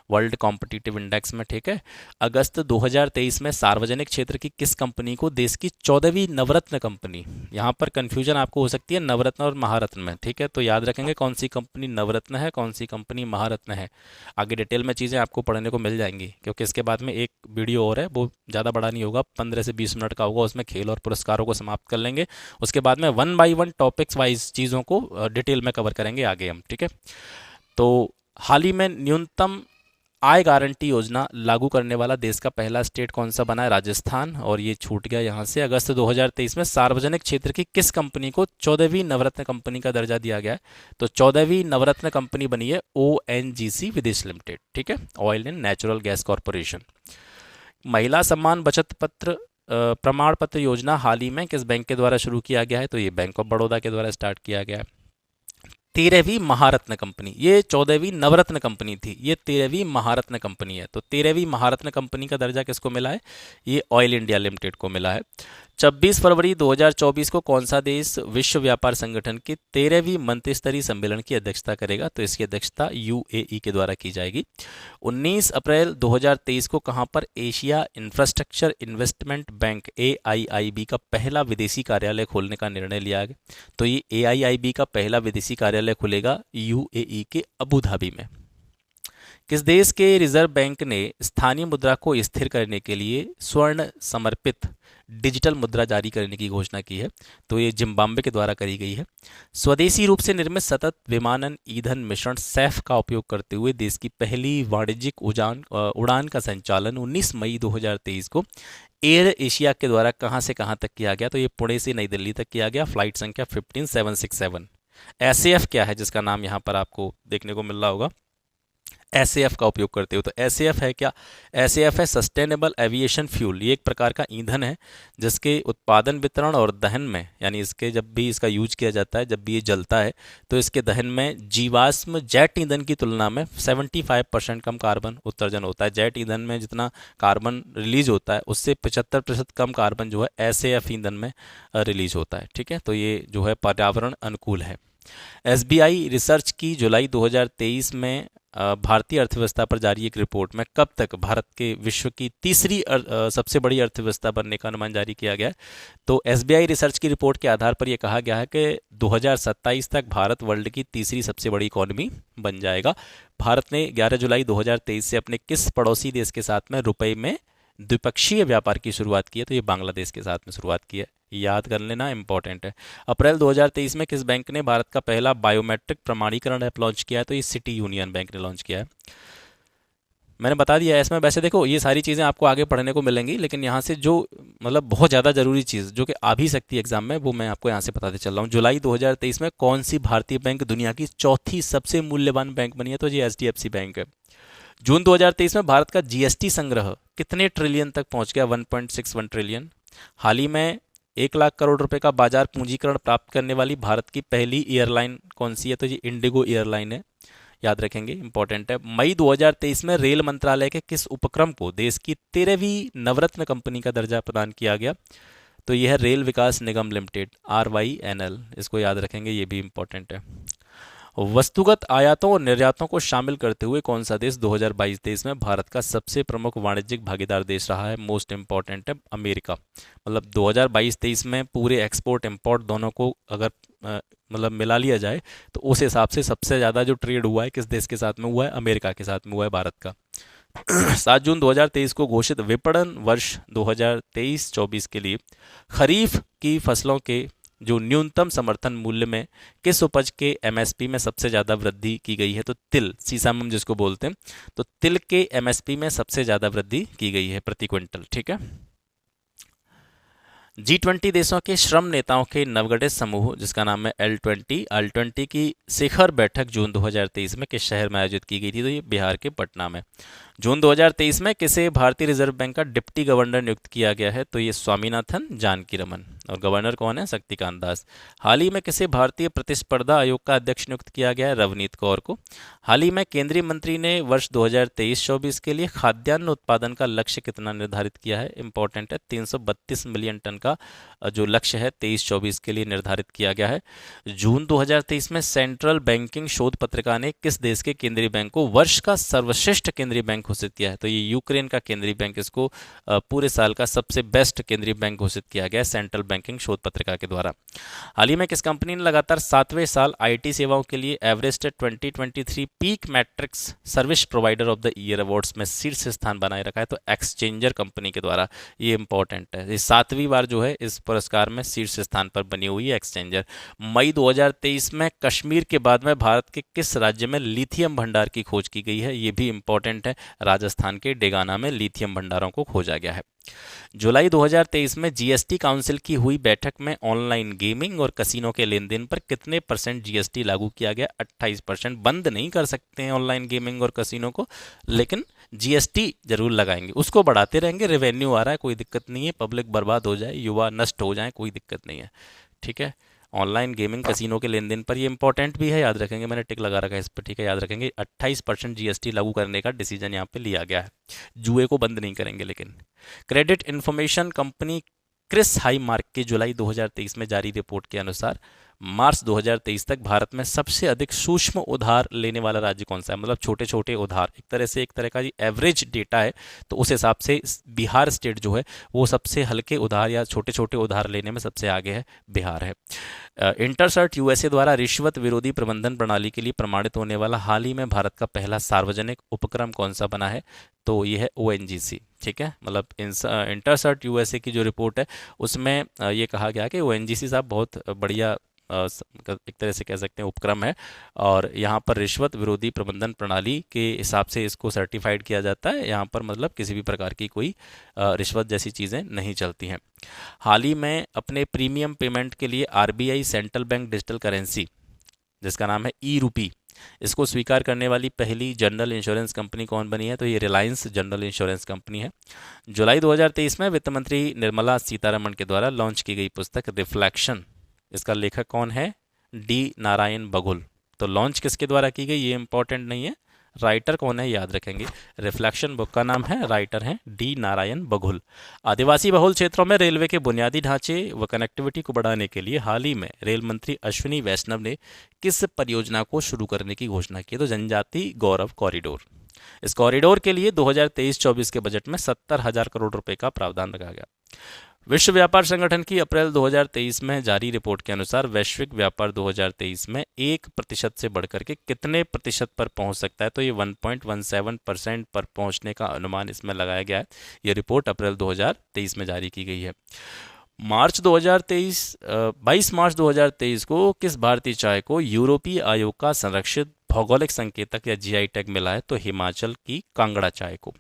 वर्ल्ड कॉम्पिटिटिव इंडेक्स में। ठीक है, अगस्त 2023 में सार्वजनिक क्षेत्र की किस कंपनी को देश की 14वीं नवरत्न कंपनी, यहाँ पर कंफ्यूजन आपको हो सकती है नवरत्न और महारत्न में। ठीक है, तो याद रखेंगे कौन सी कंपनी नवरत्न है, कौन सी कंपनी महारत्न है। आगे डिटेल में चीज़ें आपको पढ़ने को मिल जाएंगी, क्योंकि इसके बाद में एक वीडियो और है, वो ज़्यादा बड़ा नहीं होगा, 15 से 20 मिनट का होगा, उसमें खेल और पुरस्कारों को समाप्त कर लेंगे। उसके बाद में 1 बाई 1 टॉपिक्स वाइज चीज़ों को डिटेल में कवर करेंगे आगे हम। ठीक है, तो हाल ही में न्यूनतम आय गारंटी योजना लागू करने वाला देश का पहला स्टेट कौन सा बना है? राजस्थान, और ये छूट गया यहाँ से। अगस्त 2023 में सार्वजनिक क्षेत्र की किस कंपनी को 14वीं नवरत्न कंपनी का दर्जा दिया गया है? तो 14वीं नवरत्न कंपनी बनी है ONGC विदेश लिमिटेड। ठीक है, oil and natural gas corporation. महिला सम्मान बचत पत्र प्रमाण पत्र योजना हाल ही में किस बैंक के द्वारा शुरू किया गया है? तो ये बैंक ऑफ बड़ौदा के द्वारा स्टार्ट किया गया है। 13वीं महारत्न कंपनी, ये 14वीं नवरत्न कंपनी थी, ये 13वीं महारत्न कंपनी है। तो 13वीं महारत्न कंपनी का दर्जा किसको मिला है? ये ऑयल इंडिया लिमिटेड को मिला है। 26 फरवरी 2024 को कौन सा देश विश्व व्यापार संगठन के 13वीं मंत्रिस्तरीय सम्मेलन की अध्यक्षता करेगा? तो इसकी अध्यक्षता यूएई के द्वारा की जाएगी। 19 अप्रैल 2023 को कहां पर Asia infrastructure investment bank AIIB का पहला विदेशी कार्यालय खोलने का निर्णय लिया गया? तो ये एआईआईबी का पहला विदेशी कार्यालय खुलेगा यूएई के अबू धाबी में। किस देश के रिजर्व बैंक ने स्थानीय मुद्रा को स्थिर करने के लिए स्वर्ण समर्पित डिजिटल मुद्रा जारी करने की घोषणा की है? तो ये जिम्बाब्वे के द्वारा करी गई है। स्वदेशी रूप से निर्मित सतत विमानन ईंधन मिश्रण सैफ का उपयोग करते हुए देश की पहली वाणिज्यिक उड़ान का संचालन 19 मई 2023 को एयर एशिया के द्वारा कहां से कहां तक किया गया? तो ये पुणे से नई दिल्ली तक किया गया। फ्लाइट संख्या 15767। एसएएफ क्या है जिसका नाम यहां पर आपको देखने को मिल रहा होगा? एसएएफ का उपयोग करते हो। तो एसएएफ है क्या? एसएएफ है सस्टेनेबल एविएशन फ्यूल। ये एक प्रकार का ईंधन है जिसके उत्पादन, वितरण और दहन में, यानी इसके जब भी इसका यूज किया जाता है, जब भी ये जलता है, तो इसके दहन में जीवाश्म जेट ईंधन की तुलना में 75% कम कार्बन उत्सर्जन होता है। जेट ईंधन में जितना कार्बन रिलीज होता है उससे 75% कम कार्बन जो है एसएएफ ईंधन में रिलीज होता है। ठीक है, तो ये जो है पर्यावरण अनुकूल है। एसबीआई रिसर्च की जुलाई 2023 में भारतीय अर्थव्यवस्था पर जारी एक रिपोर्ट में कब तक भारत के विश्व की तीसरी सबसे बड़ी अर्थव्यवस्था बनने का अनुमान जारी किया गया है? तो एसबीआई रिसर्च की रिपोर्ट के आधार पर यह कहा गया है कि 2027 तक भारत वर्ल्ड की तीसरी सबसे बड़ी इकोनॉमी बन जाएगा। भारत ने 11 जुलाई 2023 से अपने किस पड़ोसी देश के साथ में रुपए में द्विपक्षीय व्यापार की शुरुआत की है? तो ये बांग्लादेश के साथ में शुरुआत की है। याद कर लेना, इंपॉर्टेंट है। अप्रैल 2023 में किस बैंक ने भारत का पहला बायोमेट्रिक प्रमाणीकरण ऐप लॉन्च किया है? तो ये सिटी यूनियन बैंक ने लॉन्च किया है। मैंने बता दिया है इसमें। वैसे देखो, ये सारी चीज़ें आपको आगे पढ़ने को मिलेंगी, लेकिन यहाँ से जो मतलब बहुत ज़्यादा जरूरी चीज़ जो कि आ भी सकती है एग्जाम में, वो मैं आपको यहाँ से बताते चल रहा हूँ। जुलाई 2023 में कौन सी भारतीय बैंक दुनिया की चौथी सबसे मूल्यवान बैंक बनी है? तो ये एचडीएफसी बैंक है। जून 2023 में भारत का जीएसटी संग्रह कितने ट्रिलियन तक पहुंच गया? 1.61 ट्रिलियन। हाल ही में 1 लाख करोड़ रुपए का बाजार पूंजीकरण प्राप्त करने वाली भारत की पहली एयरलाइन कौन सी है? तो ये इंडिगो एयरलाइन है। याद रखेंगे, इंपॉर्टेंट है। मई 2023 में रेल मंत्रालय के किस उपक्रम को देश की 13वीं नवरत्न कंपनी का दर्जा प्रदान किया गया? तो यह है रेल विकास निगम लिमिटेड, RYNL। इसको याद रखेंगे, ये भी इंपॉर्टेंट है। वस्तुगत आयातों और निर्यातों को शामिल करते हुए कौन सा देश 2022-23 में भारत का सबसे प्रमुख वाणिज्यिक भागीदार देश रहा है? मोस्ट इंपॉर्टेंट है अमेरिका। मतलब 2022-23 में पूरे एक्सपोर्ट इंपोर्ट दोनों को अगर मतलब मिला लिया जाए तो उस हिसाब से सबसे ज़्यादा जो ट्रेड हुआ है किस देश के साथ में हुआ है? अमेरिका के साथ में हुआ है, भारत का। 7 जून 2023 को घोषित विपणन वर्ष 2023-24 के लिए खरीफ की फसलों के जो न्यूनतम समर्थन मूल्य में किस उपज के एमएसपी में सबसे ज़्यादा वृद्धि की गई है? तो तिल, सीसामम जिसको बोलते हैं, तो तिल के एमएसपी में सबसे ज़्यादा वृद्धि की गई है प्रति क्विंटल। ठीक है। G20 देशों के श्रम नेताओं के नवगठित समूह जिसका नाम है L20 की शिखर बैठक जून 2023 में किस शहर में आयोजित की गई थी? तो ये बिहार के पटना में। जून 2023 में किसे भारतीय रिजर्व बैंक का डिप्टी गवर्नर नियुक्त किया गया है? तो ये स्वामीनाथन जानकीरमन। और गवर्नर कौन है? शक्तिकांत दास। हाल ही में किसे भारतीय प्रतिस्पर्धा आयोग का अध्यक्ष नियुक्त किया गया है? रवनीत कौर को। हाल ही में केंद्रीय मंत्री ने वर्ष 2023-24 के लिए खाद्यान्न उत्पादन का लक्ष्य कितना निर्धारित किया है? इंपॉर्टेंट है, 332 मिलियन टन का जो लक्ष्य है 23-24 के लिए निर्धारित किया गया है। जून 2023 में सेंट्रल बैंकिंग शोध पत्रिका ने किस देश के केंद्रीय बैंक को वर्ष का सर्वश्रेष्ठ केंद्रीय बैंक घोषित किया है? तो ये यूक्रेन का केंद्रीय बैंक इसको पूरे साल का सबसे बेस्ट केंद्रीय बैंक घोषित किया गया है सेंट्रल बैंकिंग शोध पत्रिका के द्वारा। हाल ही में किस कंपनी ने लगातार 7वें साल आईटी सेवाओं के लिए Everest 2023 peak matrix service provider of the year awards में शीर्ष स्थान बनाए रखा है? तो एक्सचेंजर कंपनी के द्वारा। ये इंपॉर्टेंट है, ये 7वीं बार जो है इस पुरस्कार में शीर्ष स्थान पर बनी हुई है एक्सचेंजर। मई 2023 में कश्मीर के बाद में भारत के किस राज्य में लिथियम भंडार की खोज की गई है? ये भी इंपॉर्टेंट है, राजस्थान के डेगाना में लिथियम भंडारों को खोजा गया है। जुलाई 2023 में जीएसटी काउंसिल की हुई बैठक में ऑनलाइन गेमिंग और कसिनो के लेन देन पर कितने % जीएसटी लागू किया गया? 28%। बंद नहीं कर सकते हैं ऑनलाइन गेमिंग और कसिनो को, लेकिन जीएसटी जरूर लगाएंगे, उसको बढ़ाते रहेंगे। रेवेन्यू आ रहा है, कोई दिक्कत नहीं है। पब्लिक बर्बाद हो जाए, युवा नष्ट हो जाए, कोई दिक्कत नहीं है। ठीक है, ऑनलाइन गेमिंग कैसीनो के लेन देन पर, ये इंपॉर्टेंट भी है, याद रखेंगे, मैंने टिक लगा रखा है इस पर, ठीक है, याद रखेंगे। 28% जीएसटी लागू करने का डिसीजन यहाँ पे लिया गया है। जुए को बंद नहीं करेंगे लेकिन। क्रेडिट इंफॉर्मेशन कंपनी क्रिस हाईमार्क की जुलाई 2023 में जारी रिपोर्ट के अनुसार मार्च 2023 तक भारत में सबसे अधिक सूक्ष्म उधार लेने वाला राज्य कौन सा है, मतलब छोटे छोटे उधार, एक तरह से एक तरह का एवरेज डेटा है, तो उस हिसाब से बिहार स्टेट जो है वो सबसे हल्के उधार या छोटे छोटे उधार लेने में सबसे आगे है, बिहार है। इंटरसर्ट यूएसए द्वारा रिश्वत विरोधी प्रबंधन प्रणाली के लिए प्रमाणित होने वाला हाल ही में भारत का पहला सार्वजनिक उपक्रम कौन सा बना है, तो ये है ओएनजीसी, ठीक है। मतलब इंटरसर्ट यूएसए की जो रिपोर्ट है उसमें ये कहा गया कि ओएनजीसी साहब बहुत बढ़िया एक तरह से कह सकते हैं उपक्रम है, और यहाँ पर रिश्वत विरोधी प्रबंधन प्रणाली के हिसाब से इसको सर्टिफाइड किया जाता है। यहाँ पर मतलब किसी भी प्रकार की कोई रिश्वत जैसी चीज़ें नहीं चलती हैं। हाल ही में अपने प्रीमियम पेमेंट के लिए RBI central bank digital currency, जिसका नाम है ई रूपी, इसको स्वीकार करने वाली पहली जनरल इंश्योरेंस कंपनी कौन बनी है, तो ये रिलायंस जनरल इंश्योरेंस कंपनी है। जुलाई 2023 में वित्त मंत्री निर्मला सीतारमण के द्वारा लॉन्च की गई पुस्तक रिफ्लेक्शन, इसका लेखक कौन है, डी नारायण बघुल। तो लॉन्च किसके द्वारा की गई ये इंपॉर्टेंट नहीं है, राइटर कौन है याद रखेंगे। रिफ्लेक्शन बुक का नाम है, राइटर हैं डी नारायण बघुल। आदिवासी बहुल क्षेत्रों में रेलवे के बुनियादी ढांचे व कनेक्टिविटी को बढ़ाने के लिए हाल ही में रेल मंत्री अश्विनी वैष्णव ने किस परियोजना को शुरू करने की घोषणा की, तो जनजाति गौरव कॉरिडोर। इस कॉरिडोर के लिए 2023-24 के बजट में 70,000 करोड़ रुपए का प्रावधान रखा गया। विश्व व्यापार संगठन की अप्रैल 2023 में जारी रिपोर्ट के अनुसार वैश्विक व्यापार 2023 में 1% से बढ़कर के कितने प्रतिशत पर पहुंच सकता है, तो ये 1.17% पर पहुंचने का अनुमान इसमें लगाया गया है। ये रिपोर्ट अप्रैल 2023 में जारी की गई है। 22 मार्च 2023 को किस भारतीय चाय को यूरोपीय आयोग का संरक्षित भौगोलिक संकेतक या जीआई टैग मिला है, तो हिमाचल की कांगड़ा चाय को।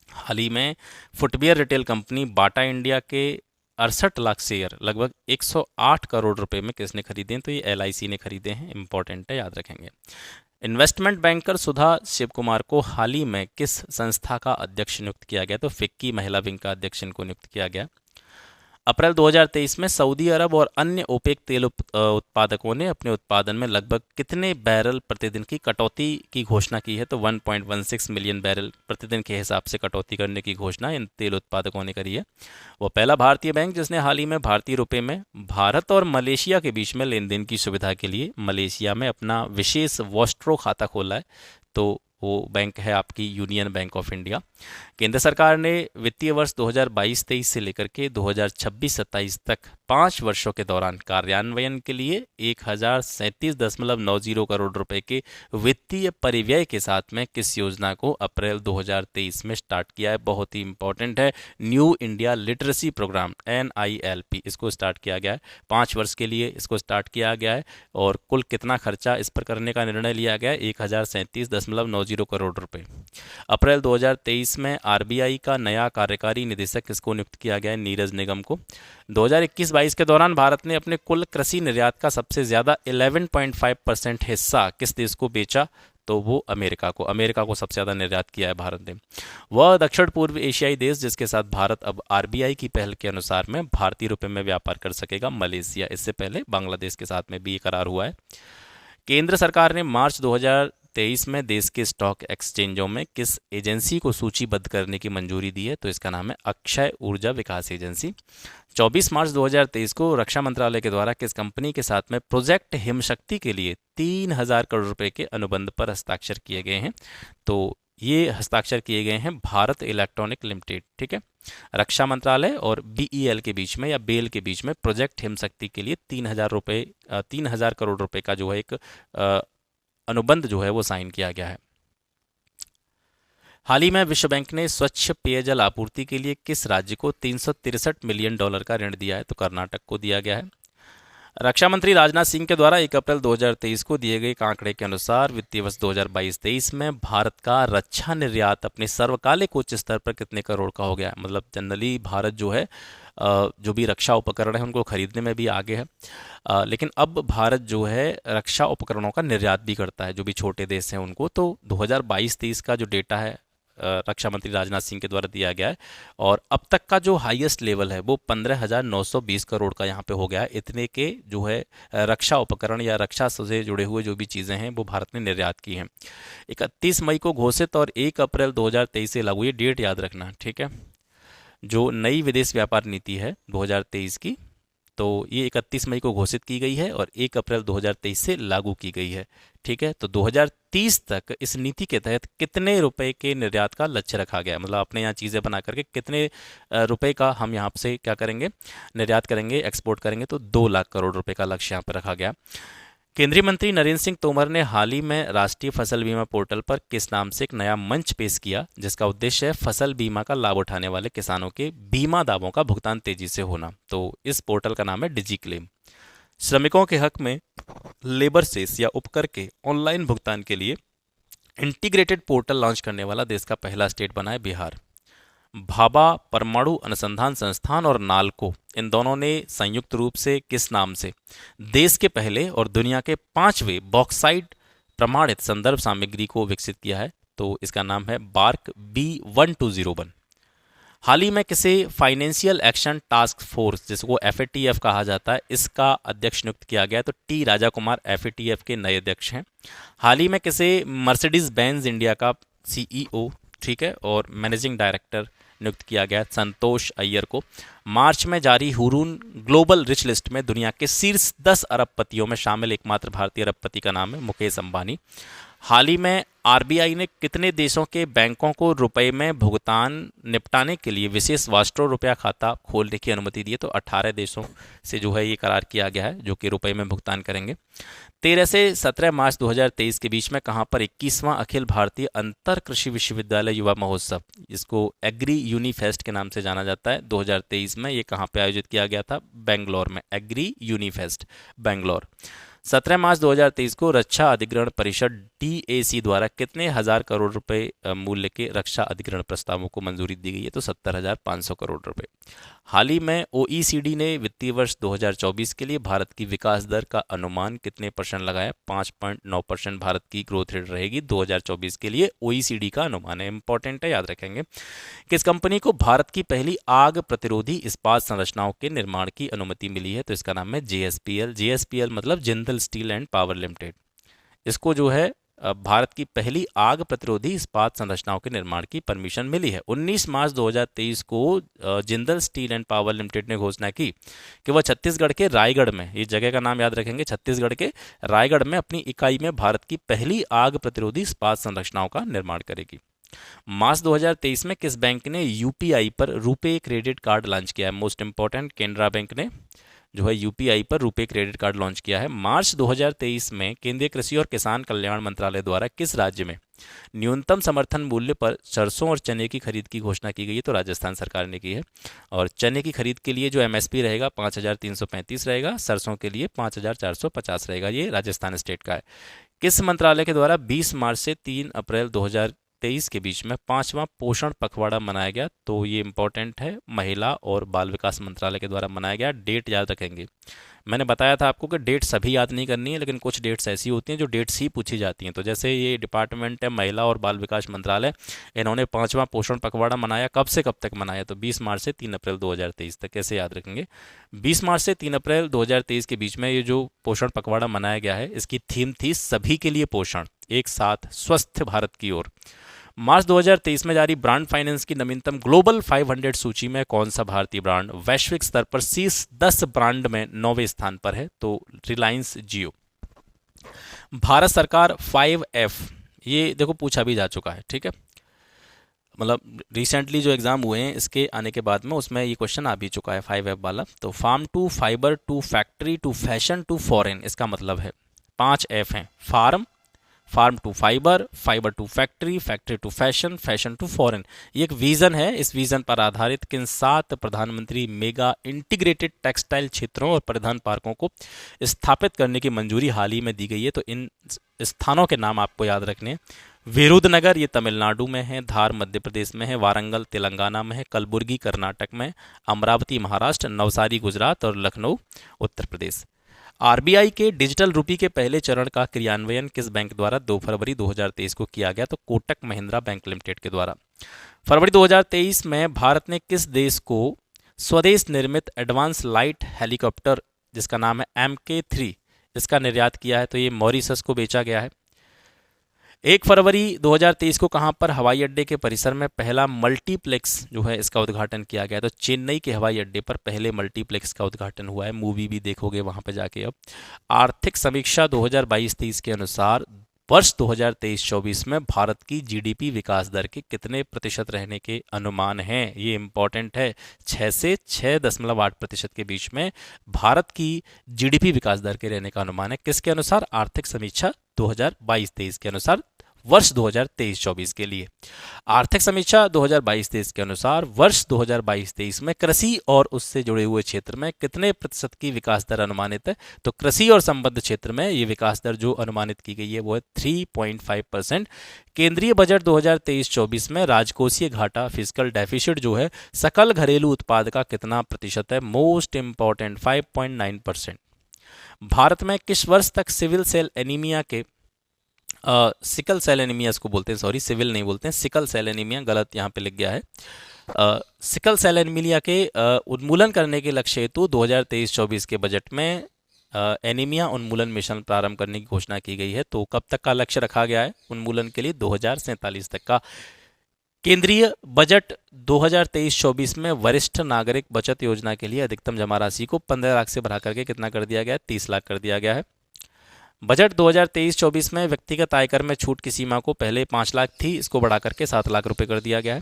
हाल ही में footwear retail company Bata India के 68 लाख शेयर लगभग 108 करोड़ रुपए में किसने खरीदे हैं, तो ये एलआईसी ने खरीदे हैं, इंपॉर्टेंट है, याद रखेंगे। इन्वेस्टमेंट बैंकर सुधा शिव कुमार को हाल ही में किस संस्था का अध्यक्ष नियुक्त किया गया, तो फिक्की महिला विंग का अध्यक्ष इनको नियुक्त किया गया। अप्रैल 2023 में सऊदी अरब और अन्य ओपेक तेल उत्पादकों ने अपने उत्पादन में लगभग कितने बैरल प्रतिदिन की कटौती की घोषणा की है, तो 1.16 मिलियन बैरल प्रतिदिन के हिसाब से कटौती करने की घोषणा इन तेल उत्पादकों ने करी है। वो पहला भारतीय बैंक जिसने हाल ही में भारतीय रुपये में भारत और मलेशिया के बीच में लेन देन की सुविधा के लिए मलेशिया में अपना विशेष वॉस्ट्रो खाता खोला है, तो वो बैंक है आपकी यूनियन बैंक ऑफ इंडिया। केंद्र सरकार ने वित्तीय वर्ष 2022-23 से लेकर के 2026-27 तक 5 वर्षों के दौरान कार्यान्वयन के लिए 1037.90 करोड़ रुपए के वित्तीय परिव्यय के साथ में किस योजना को अप्रैल 2023 में स्टार्ट किया है, बहुत ही इंपॉर्टेंट है, new India literacy programme NILP, इसको स्टार्ट किया गया है। 5 वर्ष के लिए इसको स्टार्ट किया गया है और कुल कितना खर्चा इस पर करने का निर्णय लिया गया है, 1037.90 करोड़ रुपए। अप्रैल 2023 में आरबीआई का नया कार्यकारी निदेशक किसको नियुक्त किया गया है, नीरज निगम को। 2021-22 के दौरान भारत ने अपने कुल कृषि निर्यात का सबसे ज्यादा 11.5% हिस्सा किस देश को बेचा, तो वो अमेरिका को सबसे ज़्यादा निर्यात किया है भारत ने। वह दक्षिण पूर्व एशियाई देश जिसके साथ भारत अब आरबीआई की पहल के अनुसार में भारतीय रुपये में व्यापार कर सकेगा, मलेशिया। इससे पहले बांग्लादेश के साथ में भी ये करार हुआ है। केंद्र सरकार ने मार्च 2023 में देश के स्टॉक एक्सचेंजों में किस एजेंसी को सूचीबद्ध करने की मंजूरी दी है, तो इसका नाम है अक्षय ऊर्जा विकास एजेंसी। 24 मार्च 2023 को रक्षा मंत्रालय के द्वारा किस कंपनी के साथ में प्रोजेक्ट हिमशक्ति के लिए 3000 करोड़ रुपए के अनुबंध पर हस्ताक्षर किए गए हैं, तो ये हस्ताक्षर किए गए हैं भारत इलेक्ट्रॉनिक लिमिटेड, ठीक है। रक्षा मंत्रालय और BEL के बीच में या बेल के बीच में प्रोजेक्ट हिमशक्ति के लिए 3000 करोड़ रुपए का जो है एक अनुबंध जो है वो साइन किया गया है। हाल ही में विश्व बैंक ने स्वच्छ पेयजल आपूर्ति के लिए किस राज्य को $363 मिलियन का ऋण दिया है, तो कर्नाटक को दिया गया है। रक्षा मंत्री राजनाथ सिंह के द्वारा 1 अप्रैल 2023 को दिए गए आंकड़े के अनुसार वित्तीय वर्ष 2022-23 में भारत का रक्षा निर्यात अपने सर्वकालिक उच्च स्तर पर कितने करोड़ का हो गया है। मतलब जनरली भारत जो है जो भी रक्षा उपकरण है उनको खरीदने में भी आगे है, लेकिन अब भारत जो है रक्षा उपकरणों का निर्यात भी करता है, जो भी छोटे देश हैं उनको। तो 2022-23 का जो डेटा है रक्षा मंत्री राजनाथ सिंह के द्वारा दिया गया है। और अब तक का जो हाईएस्ट लेवल है वो 15,920 करोड़ का यहाँ पे हो गया है। इतने के जो है रक्षा उपकरण या रक्षा से जुड़े हुए जो भी चीज़ें हैं वो भारत ने निर्यात की हैं। 31 मई को घोषित और 1 अप्रैल 2023 से लागू, ये डेट याद रखना, ठीक है। जो नई विदेश व्यापार नीति है 2023 की, तो ये 31 मई को घोषित की गई है और 1 अप्रैल 2023 से लागू की गई है, ठीक है। तो 2030 तक इस नीति के तहत कितने रुपए के निर्यात का लक्ष्य रखा गया, मतलब अपने यहाँ चीज़ें बना करके कितने रुपए का हम यहाँ से क्या करेंगे, निर्यात करेंगे, एक्सपोर्ट करेंगे, तो 2 लाख करोड़ रुपए का लक्ष्य यहाँ पर रखा गया। केंद्रीय मंत्री नरेंद्र सिंह तोमर ने हाल ही में राष्ट्रीय फसल बीमा पोर्टल पर किस नाम से एक नया मंच पेश किया, जिसका उद्देश्य है फसल बीमा का लाभ उठाने वाले किसानों के बीमा दावों का भुगतान तेजी से होना। तो इस पोर्टल का नाम है डिजी क्लेम। श्रमिकों के हक में लेबर सेस या उपकर के ऑनलाइन भुगतान के लिए इंटीग्रेटेड पोर्टल लॉन्च करने वाला देश का पहला स्टेट बना है बिहार। भाभा परमाणु अनुसंधान संस्थान और नालको, इन दोनों ने संयुक्त रूप से किस नाम से देश के पहले और दुनिया के 5वें बॉक्साइट प्रमाणित संदर्भ सामग्री को विकसित किया है, तो इसका नाम है बार्क B1201। हाल ही में किसे फाइनेंशियल एक्शन टास्क फोर्स, जिसको FATF कहा जाता है, इसका अध्यक्ष नियुक्त किया गया, तो टी राजा कुमार FATF के नए अध्यक्ष हैं। हाल ही में किसे मर्सिडीज बेंज इंडिया का CEO, ठीक है, और मैनेजिंग डायरेक्टर नियुक्त किया गया संतोष अय्यर को। मार्च में जारी हुरून ग्लोबल रिच लिस्ट में दुनिया के शीर्ष 10 अरबपतियों में शामिल एकमात्र भारतीय अरबपति का नाम है मुकेश अंबानी। हाल ही में RBI ने कितने देशों के बैंकों को रुपए में भुगतान निपटाने के लिए विशेष वास्ट्रो रुपया खाता खोलने की अनुमति दी है, तो 18 देशों से जो है ये करार किया गया है जो कि रुपए में भुगतान करेंगे। 13 से 17 मार्च 2023 के बीच में कहां पर 21वां अखिल भारतीय अंतर कृषि विश्वविद्यालय युवा महोत्सव, जिसको एग्री यूनिफेस्ट के नाम से जाना जाता है, 2023 में ये कहां पे आयोजित किया गया था, बेंगलोर में, एग्री यूनिफेस्ट बेंगलोर। 17 मार्च 2023 को रक्षा अधिग्रहण परिषद DAC द्वारा कितने हजार करोड़ रुपए मूल्य के रक्षा अधिग्रहण प्रस्तावों को मंजूरी दी गई है, तो 70,500 करोड़ रुपए। हाल ही में OECD ने वित्तीय वर्ष 2024 के लिए भारत की विकास दर का अनुमान कितने % लगाया, 5.9% भारत की ग्रोथ रेट रहेगी 2024 के लिए, OECD का अनुमान है, इंपॉर्टेंट है, याद रखेंगे। किस कंपनी को भारत की पहली आग प्रतिरोधी इस्पात संरचनाओं के निर्माण की अनुमति मिली है, तो इसका नाम है JSPL मतलब Jindal steel and power limited. इसको जो है भारत की पहली आग प्रतिरोधी इस्पात संरचनाओं के निर्माण की परमिशन मिली है। 19 मार्च 2023 को Jindal steel and power limited ने घोषणा की कि वह छत्तीसगढ़ के रायगढ़ में, ये जगह का नाम याद रखेंगे, छत्तीसगढ़ के रायगढ़ में अपनी इकाई में भारत की पहली आग प्रतिरोधी इस्पात संरचनाओं का निर्माण करेगी। मार्च 2023 में किस बैंक ने UPI पर रुपे क्रेडिट कार्ड लॉन्च किया है, मोस्ट इंपॉर्टेंट, केनरा बैंक ने जो है UPI पर रुपे क्रेडिट कार्ड लॉन्च किया है। मार्च 2023 में केंद्रीय कृषि और किसान कल्याण मंत्रालय द्वारा किस राज्य में न्यूनतम समर्थन मूल्य पर सरसों और चने की खरीद की घोषणा की गई है, तो राजस्थान सरकार ने की है। और चने की खरीद के लिए जो MSP रहेगा 5,335 रहेगा, सरसों के लिए 5,450 रहेगा, ये राजस्थान स्टेट का है। किस मंत्रालय के द्वारा 20 मार्च से 3 अप्रैल 2023 के बीच में 5वां पोषण पखवाड़ा मनाया गया, तो ये इंपॉर्टेंट है, महिला और बाल विकास मंत्रालय के द्वारा मनाया गया। डेट याद रखेंगे, मैंने बताया था आपको कि डेट सभी याद नहीं करनी है, लेकिन कुछ डेट्स ऐसी होती हैं जो डेट्स ही पूछी जाती हैं। तो जैसे ये डिपार्टमेंट है महिला और बाल विकास मंत्रालय, इन्होंने 5वां पोषण पखवाड़ा मनाया, कब से कब तक मनाया, तो 20 मार्च से 3 अप्रैल 2023 तक। कैसे याद रखेंगे, 20 मार्च से 3 अप्रैल 2023 के बीच में ये जो पोषण पखवाड़ा मनाया गया है, इसकी थीम थी सभी के लिए पोषण, एक साथ स्वस्थ भारत की ओर। मार्च 2023 में जारी ब्रांड फाइनेंस की नवीनतम ग्लोबल 500 सूची में कौन सा भारतीय ब्रांड वैश्विक स्तर पर शीर्ष 10 ब्रांड में 9वें स्थान पर है, तो रिलायंस जियो। भारत सरकार 5F, ये देखो पूछा भी जा चुका है, ठीक है, मतलब रिसेंटली जो एग्जाम हुए हैं इसके आने के बाद में उसमें ये क्वेश्चन आ भी चुका है 5F वाला। तो farm to fibre to factory to fashion to foreign, इसका मतलब है 5F हैं, farm to fibre, fibre to factory, factory to fashion, fashion to foreign. ये एक विजन है, इस विजन पर आधारित किन 7 प्रधानमंत्री मेगा इंटीग्रेटेड टेक्सटाइल क्षेत्रों और परिधान पार्कों को स्थापित करने की मंजूरी हाल ही में दी गई है, तो इन स्थानों के नाम आपको याद रखने हैं। विरुधनगर ये तमिलनाडु में है, धार मध्य प्रदेश में है, वारंगल तेलंगाना में है, कलबुर्गी कर्नाटक में, अमरावती महाराष्ट्र, नवसारी गुजरात और लखनऊ उत्तर प्रदेश। आरबीआई के डिजिटल रूपी के पहले चरण का क्रियान्वयन किस बैंक द्वारा 2 फरवरी 2023 को किया गया? तो कोटक महिंद्रा बैंक लिमिटेड के द्वारा। फरवरी 2023 में भारत ने किस देश को स्वदेश निर्मित एडवांस लाइट हेलीकॉप्टर जिसका नाम है MK3 इसका निर्यात किया है? तो ये मॉरिशस को बेचा गया है। 1 फरवरी 2023 को कहां पर हवाई अड्डे के परिसर में पहला मल्टीप्लेक्स जो है इसका उद्घाटन किया गया? तो चेन्नई के हवाई अड्डे पर पहले मल्टीप्लेक्स का उद्घाटन हुआ है। मूवी भी देखोगे वहां पर जाके। अब आर्थिक समीक्षा 2022-23 के अनुसार वर्ष 2023-24 में भारत की जीडीपी विकास दर के कितने प्रतिशत रहने के अनुमान हैं? ये इंपॉर्टेंट है। 6 से 6.8% के बीच में भारत की जीडीपी विकास दर के रहने का अनुमान है। किसके अनुसार? आर्थिक समीक्षा 2022-23 के अनुसार वर्ष 2023-24 के लिए। आर्थिक समीक्षा 2022-23 के अनुसार वर्ष 2022-23 में कृषि और उससे जुड़े हुए क्षेत्र में कितने प्रतिशत की विकास दर अनुमानित है? तो कृषि और संबद्ध क्षेत्र में ये विकास दर जो अनुमानित की गई है वो है 3.5%। केंद्रीय बजट 2023-24 में राजकोषीय घाटा फिस्कल डेफिसिट जो है सकल घरेलू उत्पाद का कितना प्रतिशत है? Most important 5.9%। भारत में किस वर्ष तक सिविल सेल एनीमिया के सिकल सेल एनीमिया इसको बोलते हैं, सॉरी सिविल नहीं बोलते हैं, सिकल सेल एनीमिया, गलत यहाँ पे लिख गया है। सिकल सेल एनीमिया के उन्मूलन करने के लक्ष्य हेतु 2023-24 के बजट में एनीमिया उन्मूलन मिशन प्रारंभ करने की घोषणा की गई है। तो कब तक का लक्ष्य रखा गया है उन्मूलन के लिए? 2047 तक का। केंद्रीय बजट 2023-24 में वरिष्ठ नागरिक बचत योजना के लिए अधिकतम जमा राशि को 15 लाख से बढ़ा करके कितना कर दिया गया है? 30 लाख कर दिया गया है। बजट 2023-24 में व्यक्तिगत आयकर में छूट की सीमा को पहले 5 लाख थी, इसको बढ़ा करके 7 लाख रुपए कर दिया गया है।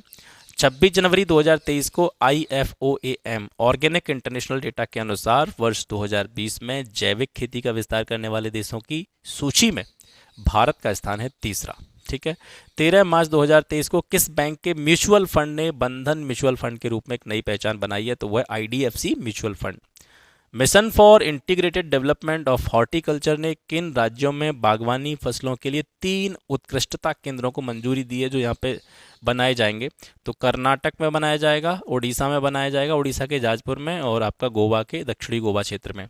26 जनवरी 2023 को IFOAM ऑर्गेनिक इंटरनेशनल डेटा के अनुसार वर्ष 2020 में जैविक खेती का विस्तार करने वाले देशों की सूची में भारत का स्थान है 3रा। ठीक है। 13 मार्च 2023 को किस बैंक के म्यूचुअल फंड ने बंधन म्यूचुअल फंड के रूप में एक नई पहचान बनाई है? तो वह IDFC mutual fund. Mission for integrated development of horticulture ने किन राज्यों में बागवानी फसलों के लिए 3 उत्कृष्टता केंद्रों को मंजूरी दी है जो यहाँ पे बनाए जाएंगे? तो कर्नाटक में बनाया जाएगा, उड़ीसा में बनाया जाएगा, उड़ीसा के जाजपुर में, और आपका गोवा के दक्षिणी गोवा क्षेत्र में।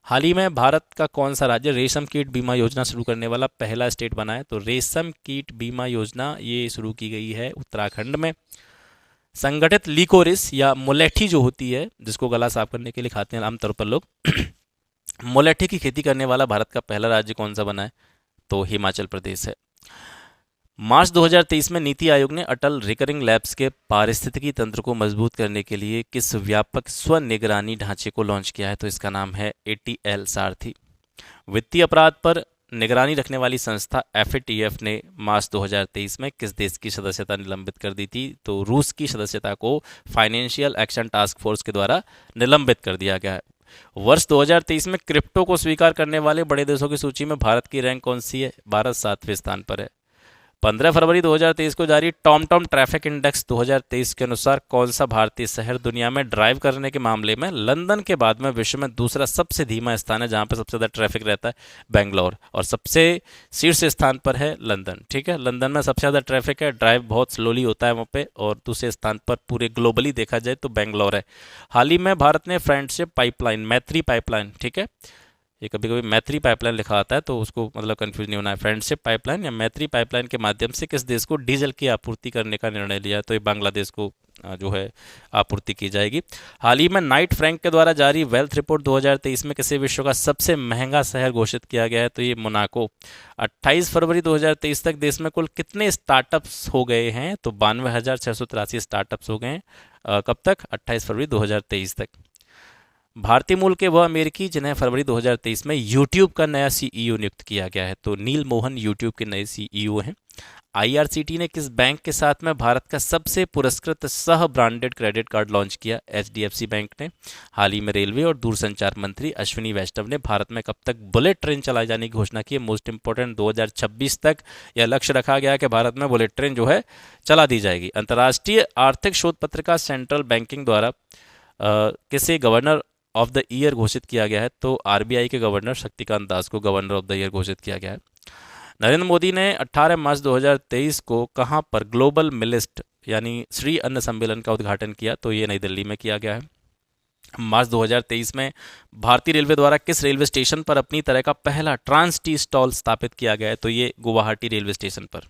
हाल ही में भारत का कौन सा राज्य रेशम कीट बीमा योजना शुरू करने वाला पहला स्टेट बना है? तो रेशम कीट बीमा योजना ये शुरू की गई है उत्तराखंड में। संगठित लिकोरिस या मुलेठी जो होती है जिसको गला साफ करने के लिए खाते हैं आमतौर पर लोग मुलेठी की खेती करने वाला भारत का पहला राज्य कौन सा बना है? तो हिमाचल प्रदेश है। मार्च 2023 में नीति आयोग ने अटल रिकरिंग लैब्स के पारिस्थितिकी तंत्र को मजबूत करने के लिए किस व्यापक स्वनिगरानी ढांचे को लॉन्च किया है? तो इसका नाम है ATL सारथी। वित्तीय अपराध पर निगरानी रखने वाली संस्था FATF ने मार्च 2023 में किस देश की सदस्यता निलंबित कर दी थी? तो रूस की सदस्यता को फाइनेंशियल एक्शन टास्क फोर्स के द्वारा निलंबित कर दिया गया है। वर्ष 2023 में क्रिप्टो को स्वीकार करने वाले बड़े देशों की सूची में भारत की रैंक कौन सी है? भारत 7वें स्थान पर है। 15 फरवरी 2023 को जारी टॉमटॉम ट्रैफिक इंडेक्स 2023 के अनुसार कौन सा भारतीय शहर दुनिया में ड्राइव करने के मामले में लंदन के बाद में विश्व में दूसरा सबसे धीमा स्थान है, जहां पर सबसे ज़्यादा ट्रैफिक रहता है बेंगलोर, और सबसे शीर्ष स्थान पर है लंदन। ठीक है, लंदन में सबसे ज़्यादा ट्रैफिक है, ड्राइव बहुत स्लोली होता है वहाँ पे, और दूसरे स्थान पर पूरे ग्लोबली देखा जाए तो बेंगलोर है। हाल ही में भारत ने फ्रेंडशिप पाइपलाइन, मैत्री पाइपलाइन, ठीक है, ये कभी कभी मैत्री पाइपलाइन लिखा आता है तो उसको मतलब कंफ्यूज नहीं होना है, फ्रेंडशिप पाइपलाइन या मैत्री पाइपलाइन के माध्यम से किस देश को डीजल की आपूर्ति करने का निर्णय लिया? तो ये बांग्लादेश को जो है आपूर्ति की जाएगी। हाल ही में नाइट फ्रैंक के द्वारा जारी वेल्थ रिपोर्ट 2023 में किसे विश्व का सबसे महंगा शहर घोषित किया गया है? तो ये मोनाको। 28 फरवरी 2023 तक देश में कुल कितने स्टार्टअप्स हो गए हैं? तो 92,683 स्टार्टअप्स हो गए हैं। कब तक? 28 फरवरी 2023 तक। भारतीय मूल के वह अमेरिकी जिन्हें फरवरी 2023 में यूट्यूब का नया CEO नियुक्त किया गया है? तो नील मोहन यूट्यूब के नए CEO हैं। IRCT ने किस बैंक के साथ में भारत का सबसे पुरस्कृत सह ब्रांडेड क्रेडिट कार्ड लॉन्च किया? HDFC बैंक ने। हाल ही में रेलवे और दूरसंचार मंत्री अश्विनी वैष्णव ने भारत में कब तक बुलेट ट्रेन चलाए जाने की घोषणा की है? मोस्ट इंपोर्टेंट 2026 तक यह लक्ष्य रखा गया है कि भारत में बुलेट ट्रेन जो है चला दी जाएगी। अंतर्राष्ट्रीय आर्थिक शोध पत्रिका सेंट्रल बैंकिंग द्वारा किसे गवर्नर ऑफ द ईयर घोषित किया गया है? तो RBI के गवर्नर शक्तिकांत दास को गवर्नर ऑफ द ईयर घोषित किया गया है। नरेंद्र मोदी ने 18 मार्च 2023 को कहां पर ग्लोबल मिलेस्ट यानी श्री अन्न सम्मेलन का उद्घाटन किया? तो ये नई दिल्ली में किया गया है। मार्च 2023 में भारतीय रेलवे द्वारा किस रेलवे स्टेशन पर अपनी तरह का पहला ट्रांस टी स्टॉल स्थापित किया गया है? तो ये गुवाहाटी रेलवे स्टेशन पर।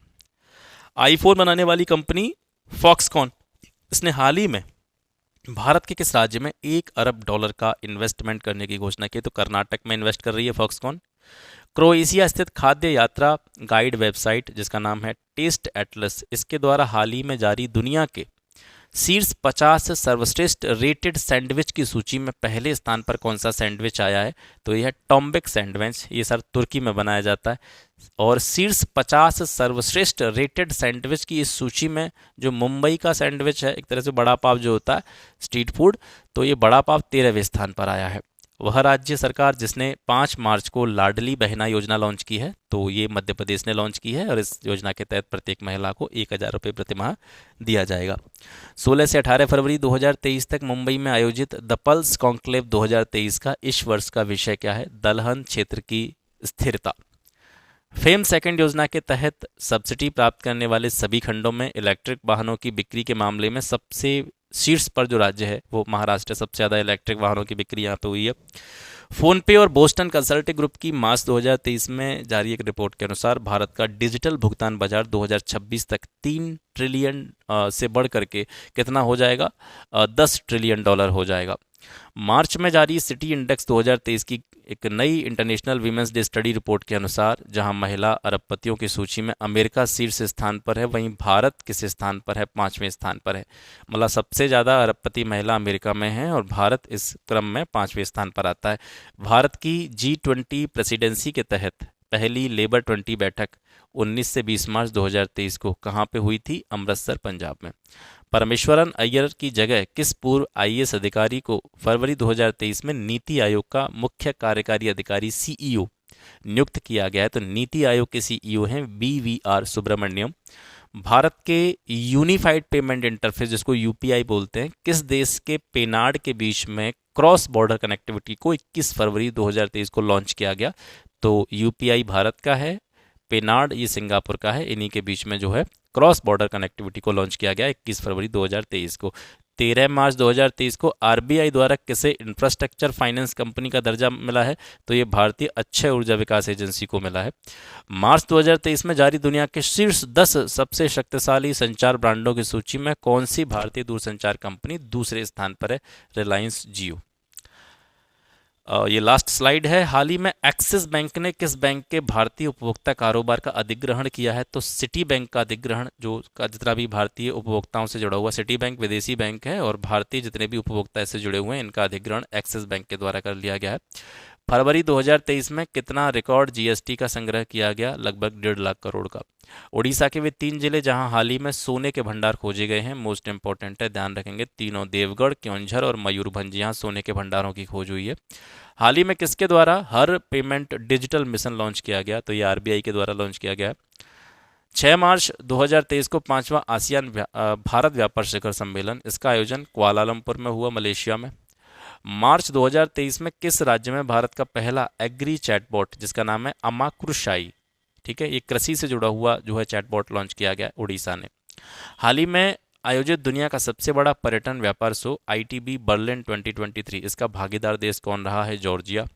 आईफोन बनाने वाली कंपनी फॉक्सकॉन, इसने हाल ही में भारत के किस राज्य में $1 अरब का इन्वेस्टमेंट करने की घोषणा की? तो कर्नाटक में इन्वेस्ट कर रही है फॉक्सकॉन। क्रोएशिया स्थित खाद्य यात्रा गाइड वेबसाइट जिसका नाम है टेस्ट एटलस, इसके द्वारा हाल ही में जारी दुनिया के शीर्ष 50 सर्वश्रेष्ठ रेटेड सैंडविच की सूची में पहले स्थान पर कौन सा सैंडविच आया है? तो यह है टॉम्बेक सैंडविच, ये सर तुर्की में बनाया जाता है। और शीर्ष 50 सर्वश्रेष्ठ रेटेड सैंडविच की इस सूची में जो मुंबई का सैंडविच है, एक तरह से बड़ा पाव जो होता है स्ट्रीट फूड, तो ये बड़ा पाव 13वें स्थान पर आया है। वह राज्य सरकार जिसने 5 मार्च को लाडली बहना योजना लॉन्च की है, तो ये मध्य प्रदेश ने लॉन्च की है और इस योजना के तहत प्रत्येक महिला को 1,000 रुपये प्रति माह दिया जाएगा। 16 से 18 फरवरी 2023 तक मुंबई में आयोजित द पल्स कॉन्क्लेव 2023 का इस वर्ष का विषय क्या है? दलहन क्षेत्र की स्थिरता। फेम सेकंड योजना के तहत सब्सिडी प्राप्त करने वाले सभी खंडों में इलेक्ट्रिक वाहनों की बिक्री के मामले में सबसे शीर्ष पर जो राज्य है वो महाराष्ट्र है। सबसे ज़्यादा इलेक्ट्रिक वाहनों की बिक्री यहाँ पे हुई है। फोनपे और बोस्टन कंसल्टिंग ग्रुप की मार्च 2023 में जारी एक रिपोर्ट के अनुसार भारत का डिजिटल भुगतान बाजार 2026 तक 3 ट्रिलियन से बढ़ करके कितना हो जाएगा? $10 ट्रिलियन हो जाएगा। मार्च में जारी सिटी इंडेक्स 2023 की एक नई international women's day study report के अनुसार जहां महिला अरबपतियों की सूची में अमेरिका शीर्ष स्थान पर है, वहीं भारत किस स्थान पर है? 5वें स्थान पर है। मतलब सबसे ज़्यादा अरबपति महिला अमेरिका में है और भारत इस क्रम में 5वें स्थान पर आता है। भारत की G20 प्रेसिडेंसी के तहत पहली लेबर 20 बैठक 19 से 20 मार्च 2023 को कहाँ पे हुई थी? अमृतसर, पंजाब में। परमेश्वरन अय्यर की जगह किस पूर्व आईएएस अधिकारी को फरवरी 2023 में नीति आयोग का मुख्य कार्यकारी अधिकारी सीईओ नियुक्त किया गया है? तो नीति आयोग के सीईओ हैं BVR सुब्रमण्यम। भारत के यूनिफाइड पेमेंट इंटरफेस जिसको यूपीआई बोलते हैं, किस देश के पेनार्ड के बीच में क्रॉस बॉर्डर कनेक्टिविटी को 21 फरवरी 2023 को लॉन्च किया गया? तो यूपीआई भारत का है, पेनार्ड ये सिंगापुर का है। इन्हीं के बीच में जो है क्रॉस बॉर्डर कनेक्टिविटी को लॉन्च किया गया 21 फरवरी 2023 को। 13 मार्च 2023 को आरबीआई द्वारा किसे इंफ्रास्ट्रक्चर फाइनेंस कंपनी का दर्जा मिला है? तो ये भारतीय अक्षय ऊर्जा विकास एजेंसी को मिला है। मार्च 2023 में जारी दुनिया के शीर्ष 10 सबसे शक्तिशाली संचार ब्रांडों की सूची में कौन सी भारतीय दूरसंचार कंपनी दूसरे स्थान पर है? रिलायंस जियो। ये लास्ट स्लाइड है। हाल ही में एक्सिस बैंक ने किस बैंक के भारतीय उपभोक्ता कारोबार का अधिग्रहण किया है? तो सिटी बैंक का अधिग्रहण, जो का जितना भी भारतीय उपभोक्ताओं से जुड़ा हुआ, सिटी बैंक विदेशी बैंक है और भारतीय जितने भी उपभोक्ता इससे जुड़े हुए हैं इनका अधिग्रहण एक्सिस बैंक के द्वारा कर लिया गया है। फरवरी 2023 में कितना रिकॉर्ड जीएसटी का संग्रह किया गया? लगभग 1.5 लाख करोड़ का। उड़ीसा के वे 3 जिले जहां हाल ही में सोने के भंडार खोजे गए हैं, मोस्ट इंपॉर्टेंट है, ध्यान रखेंगे तीनों, देवगढ़, केओंझर और मयूरभंज, यहाँ सोने के भंडारों की खोज हुई है। हाल ही में किसके द्वारा हर पेमेंट डिजिटल मिशन लॉन्च किया गया? तो ये आरबीआई के द्वारा लॉन्च किया गया। 6 मार्च 2023 को 5वां आसियान भारत व्यापार शिखर सम्मेलन, इसका आयोजन कुआलालंपुर में हुआ, मलेशिया में। मार्च 2023 में किस राज्य में भारत का पहला एग्री चैटबॉट जिसका नाम है अमाकृशाई, ठीक है, ये कृषि से जुड़ा हुआ जो है चैटबॉट लॉन्च किया गया उड़ीसा ने। हाल ही में आयोजित दुनिया का सबसे बड़ा पर्यटन व्यापार शो आईटीबी बर्लिन 2023, इसका भागीदार देश कौन रहा है? जॉर्जिया।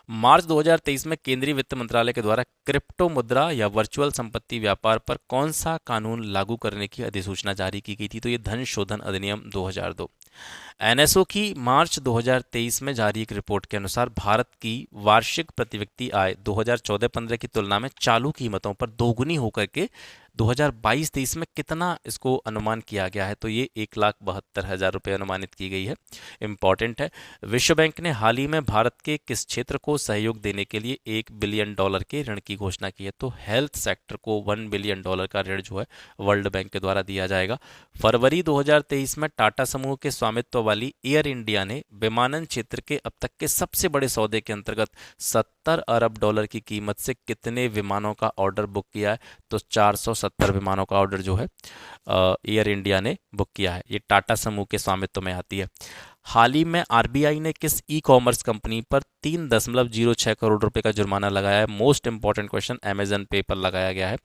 मार्च 2023 में केंद्रीय वित्त मंत्रालय के द्वारा क्रिप्टो मुद्रा या वर्चुअल संपत्ति व्यापार पर कौन सा कानून लागू करने की अधिसूचना जारी की गई थी? तो ये धन शोधन अधिनियम 2002। एनएसओ की मार्च 2023 में जारी एक रिपोर्ट के अनुसार भारत की वार्षिक प्रति व्यक्ति आय 2014-15 की तुलना में चालू कीमतों पर दोगुनी होकर के 2022-23 में कितना इसको अनुमान किया गया है? तो ये 1,72,000 रुपये अनुमानित की गई है। इंपॉर्टेंट है। विश्व बैंक ने हाल ही में भारत के किस क्षेत्र को सहयोग देने के लिए $1 बिलियन के ऋण की घोषणा की है? तो हेल्थ सेक्टर को $1 बिलियन का ऋण जो है वर्ल्ड बैंक के द्वारा दिया जाएगा। फरवरी 2023 में टाटा समूह के स्वामित्व वाली एयर इंडिया ने विमानन क्षेत्र के अब तक के सबसे बड़े सौदे के अंतर्गत $70 अरब की कीमत से कितने विमानों का ऑर्डर बुक किया है? तो 470 विमानों का ऑर्डर जो है एयर इंडिया ने बुक किया है। ये टाटा समूह के स्वामित्व में आती है। हाल ही में आरबीआई ने किस ई कॉमर्स कंपनी पर 3.06 करोड़ रुपए का जुर्माना लगाया है? मोस्ट इंपॉर्टेंट क्वेश्चन, अमेजन पे पर लगाया गया है।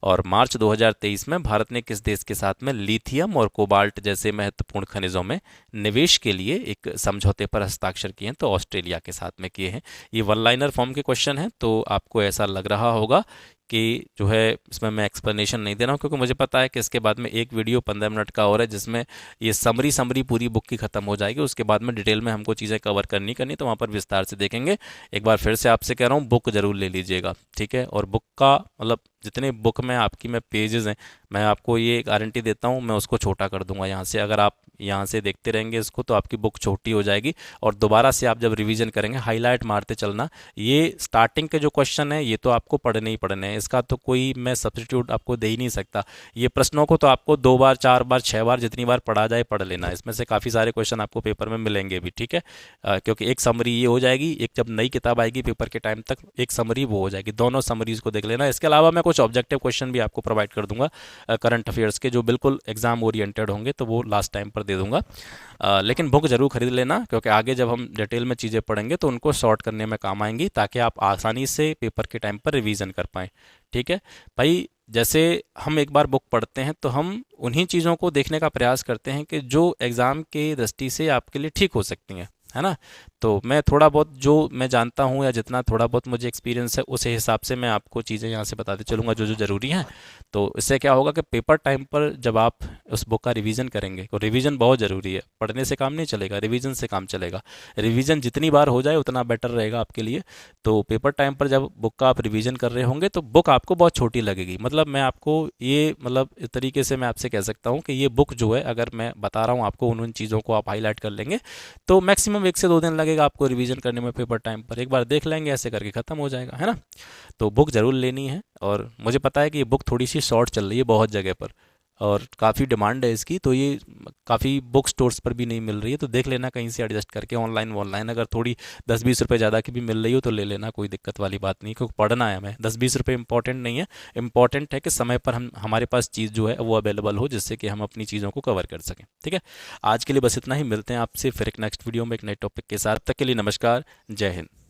और मार्च 2023 में भारत ने किस देश के साथ में लिथियम और कोबाल्ट जैसे महत्वपूर्ण खनिजों में निवेश के लिए एक समझौते पर हस्ताक्षर किए हैं? तो ऑस्ट्रेलिया के साथ में किए हैं। ये वन लाइनर फॉर्म के क्वेश्चन हैं, तो आपको ऐसा लग रहा होगा कि जो है इसमें मैं एक्सप्लेनेशन नहीं दे रहा हूँ, क्योंकि मुझे पता है कि इसके बाद में एक वीडियो 15 मिनट का और है जिसमें ये समरी पूरी बुक की खत्म हो जाएगी। उसके बाद में डिटेल में हमको चीज़ें कवर करनी तो वहाँ पर विस्तार से देखेंगे। एक बार फिर से आपसे कह रहा हूँ, बुक जरूर ले लीजिएगा, ठीक है। और बुक का मतलब जितने बुक में आपकी मैं पेजेस हैं, मैं आपको ये गारंटी देता हूँ, मैं उसको छोटा कर दूंगा यहाँ से। अगर आप यहाँ से देखते रहेंगे इसको तो आपकी बुक छोटी हो जाएगी, और दोबारा से आप जब रिवीजन करेंगे हाईलाइट मारते चलना। ये स्टार्टिंग के जो क्वेश्चन है ये तो आपको पढ़ने ही पढ़ने हैं, इसका तो कोई मैं सब्स्टिट्यूट आपको दे ही नहीं सकता। ये प्रश्नों को तो आपको 2 बार 4 बार 6 बार जितनी बार पढ़ा जाए पढ़ लेना। इसमें से काफ़ी सारे क्वेश्चन आपको पेपर में मिलेंगे भी, ठीक है। क्योंकि एक समरी ये हो जाएगी, एक जब नई किताब आएगी पेपर के टाइम तक एक समरी वो हो जाएगी, दोनों समरीज को देख लेना। इसके अलावा मैं कुछ ऑब्जेक्टिव क्वेश्चन भी आपको प्रोवाइड कर दूंगा करंट अफेयर्स के, जो बिल्कुल एग्जाम ओरिएंटेड होंगे, तो वो लास्ट टाइम पर दे दूंगा। लेकिन बुक जरूर खरीद लेना, क्योंकि आगे जब हम डिटेल में चीज़ें पढ़ेंगे तो उनको शॉर्ट करने में काम आएंगी, ताकि आप आसानी से पेपर के टाइम पर रिवीजन कर पाएँ, ठीक है भाई। जैसे हम एक बार बुक पढ़ते हैं तो हम उन्हीं चीज़ों को देखने का प्रयास करते हैं कि जो एग्ज़ाम के दृष्टि से आपके लिए ठीक हो सकती हैं, है ना। तो मैं थोड़ा बहुत जो मैं जानता हूँ या जितना थोड़ा बहुत मुझे एक्सपीरियंस है उस हिसाब से मैं आपको चीज़ें यहाँ से बताते चलूँगा जो जो ज़रूरी हैं। तो इससे क्या होगा कि पेपर टाइम पर जब आप उस बुक का रिवीजन करेंगे, तो रिवीजन बहुत ज़रूरी है, पढ़ने से काम नहीं चलेगा, रिवीजन से काम चलेगा। रिवीजन जितनी बार हो जाए उतना बेटर रहेगा आपके लिए। तो पेपर टाइम पर जब बुक का आप रिवीजन कर रहे होंगे तो बुक आपको बहुत छोटी लगेगी। मतलब मैं आपको ये मतलब इस तरीके से मैं आपसे कह सकता हूँ कि ये बुक जो है, अगर मैं बता रहा हूँ आपको, उन चीज़ों को आप हाईलाइट कर लेंगे तो मैक्सिमम 1 से 2 दिन लगेगा आपको रिवीजन करने में। पेपर टाइम पर एक बार देख लेंगे, ऐसे करके ख़त्म हो जाएगा, है ना। तो बुक ज़रूर लेनी है, और मुझे पता है कि ये बुक थोड़ी सी शॉर्ट चल रही है बहुत जगह पर, और काफ़ी डिमांड है इसकी, तो ये काफ़ी बुक स्टोर्स पर भी नहीं मिल रही है। तो देख लेना कहीं से एडजस्ट करके, ऑनलाइन अगर थोड़ी 10-20 रुपये ज़्यादा की भी मिल रही हो तो ले लेना, कोई दिक्कत वाली बात नहीं, क्योंकि पढ़ना है हमें। 10-20 रुपये इंपॉर्टेंट नहीं है, इंपॉर्टेंट है कि समय पर हमारे पास चीज़ जो है वो अवेलेबल हो, जिससे कि हम अपनी चीज़ों को कवर कर सकें, ठीक है। आज के लिए बस इतना ही, मिलते हैं आपसे फिर एक नेक्स्ट वीडियो में एक नए टॉपिक के साथ। तब तक के लिए नमस्कार, जय हिंद।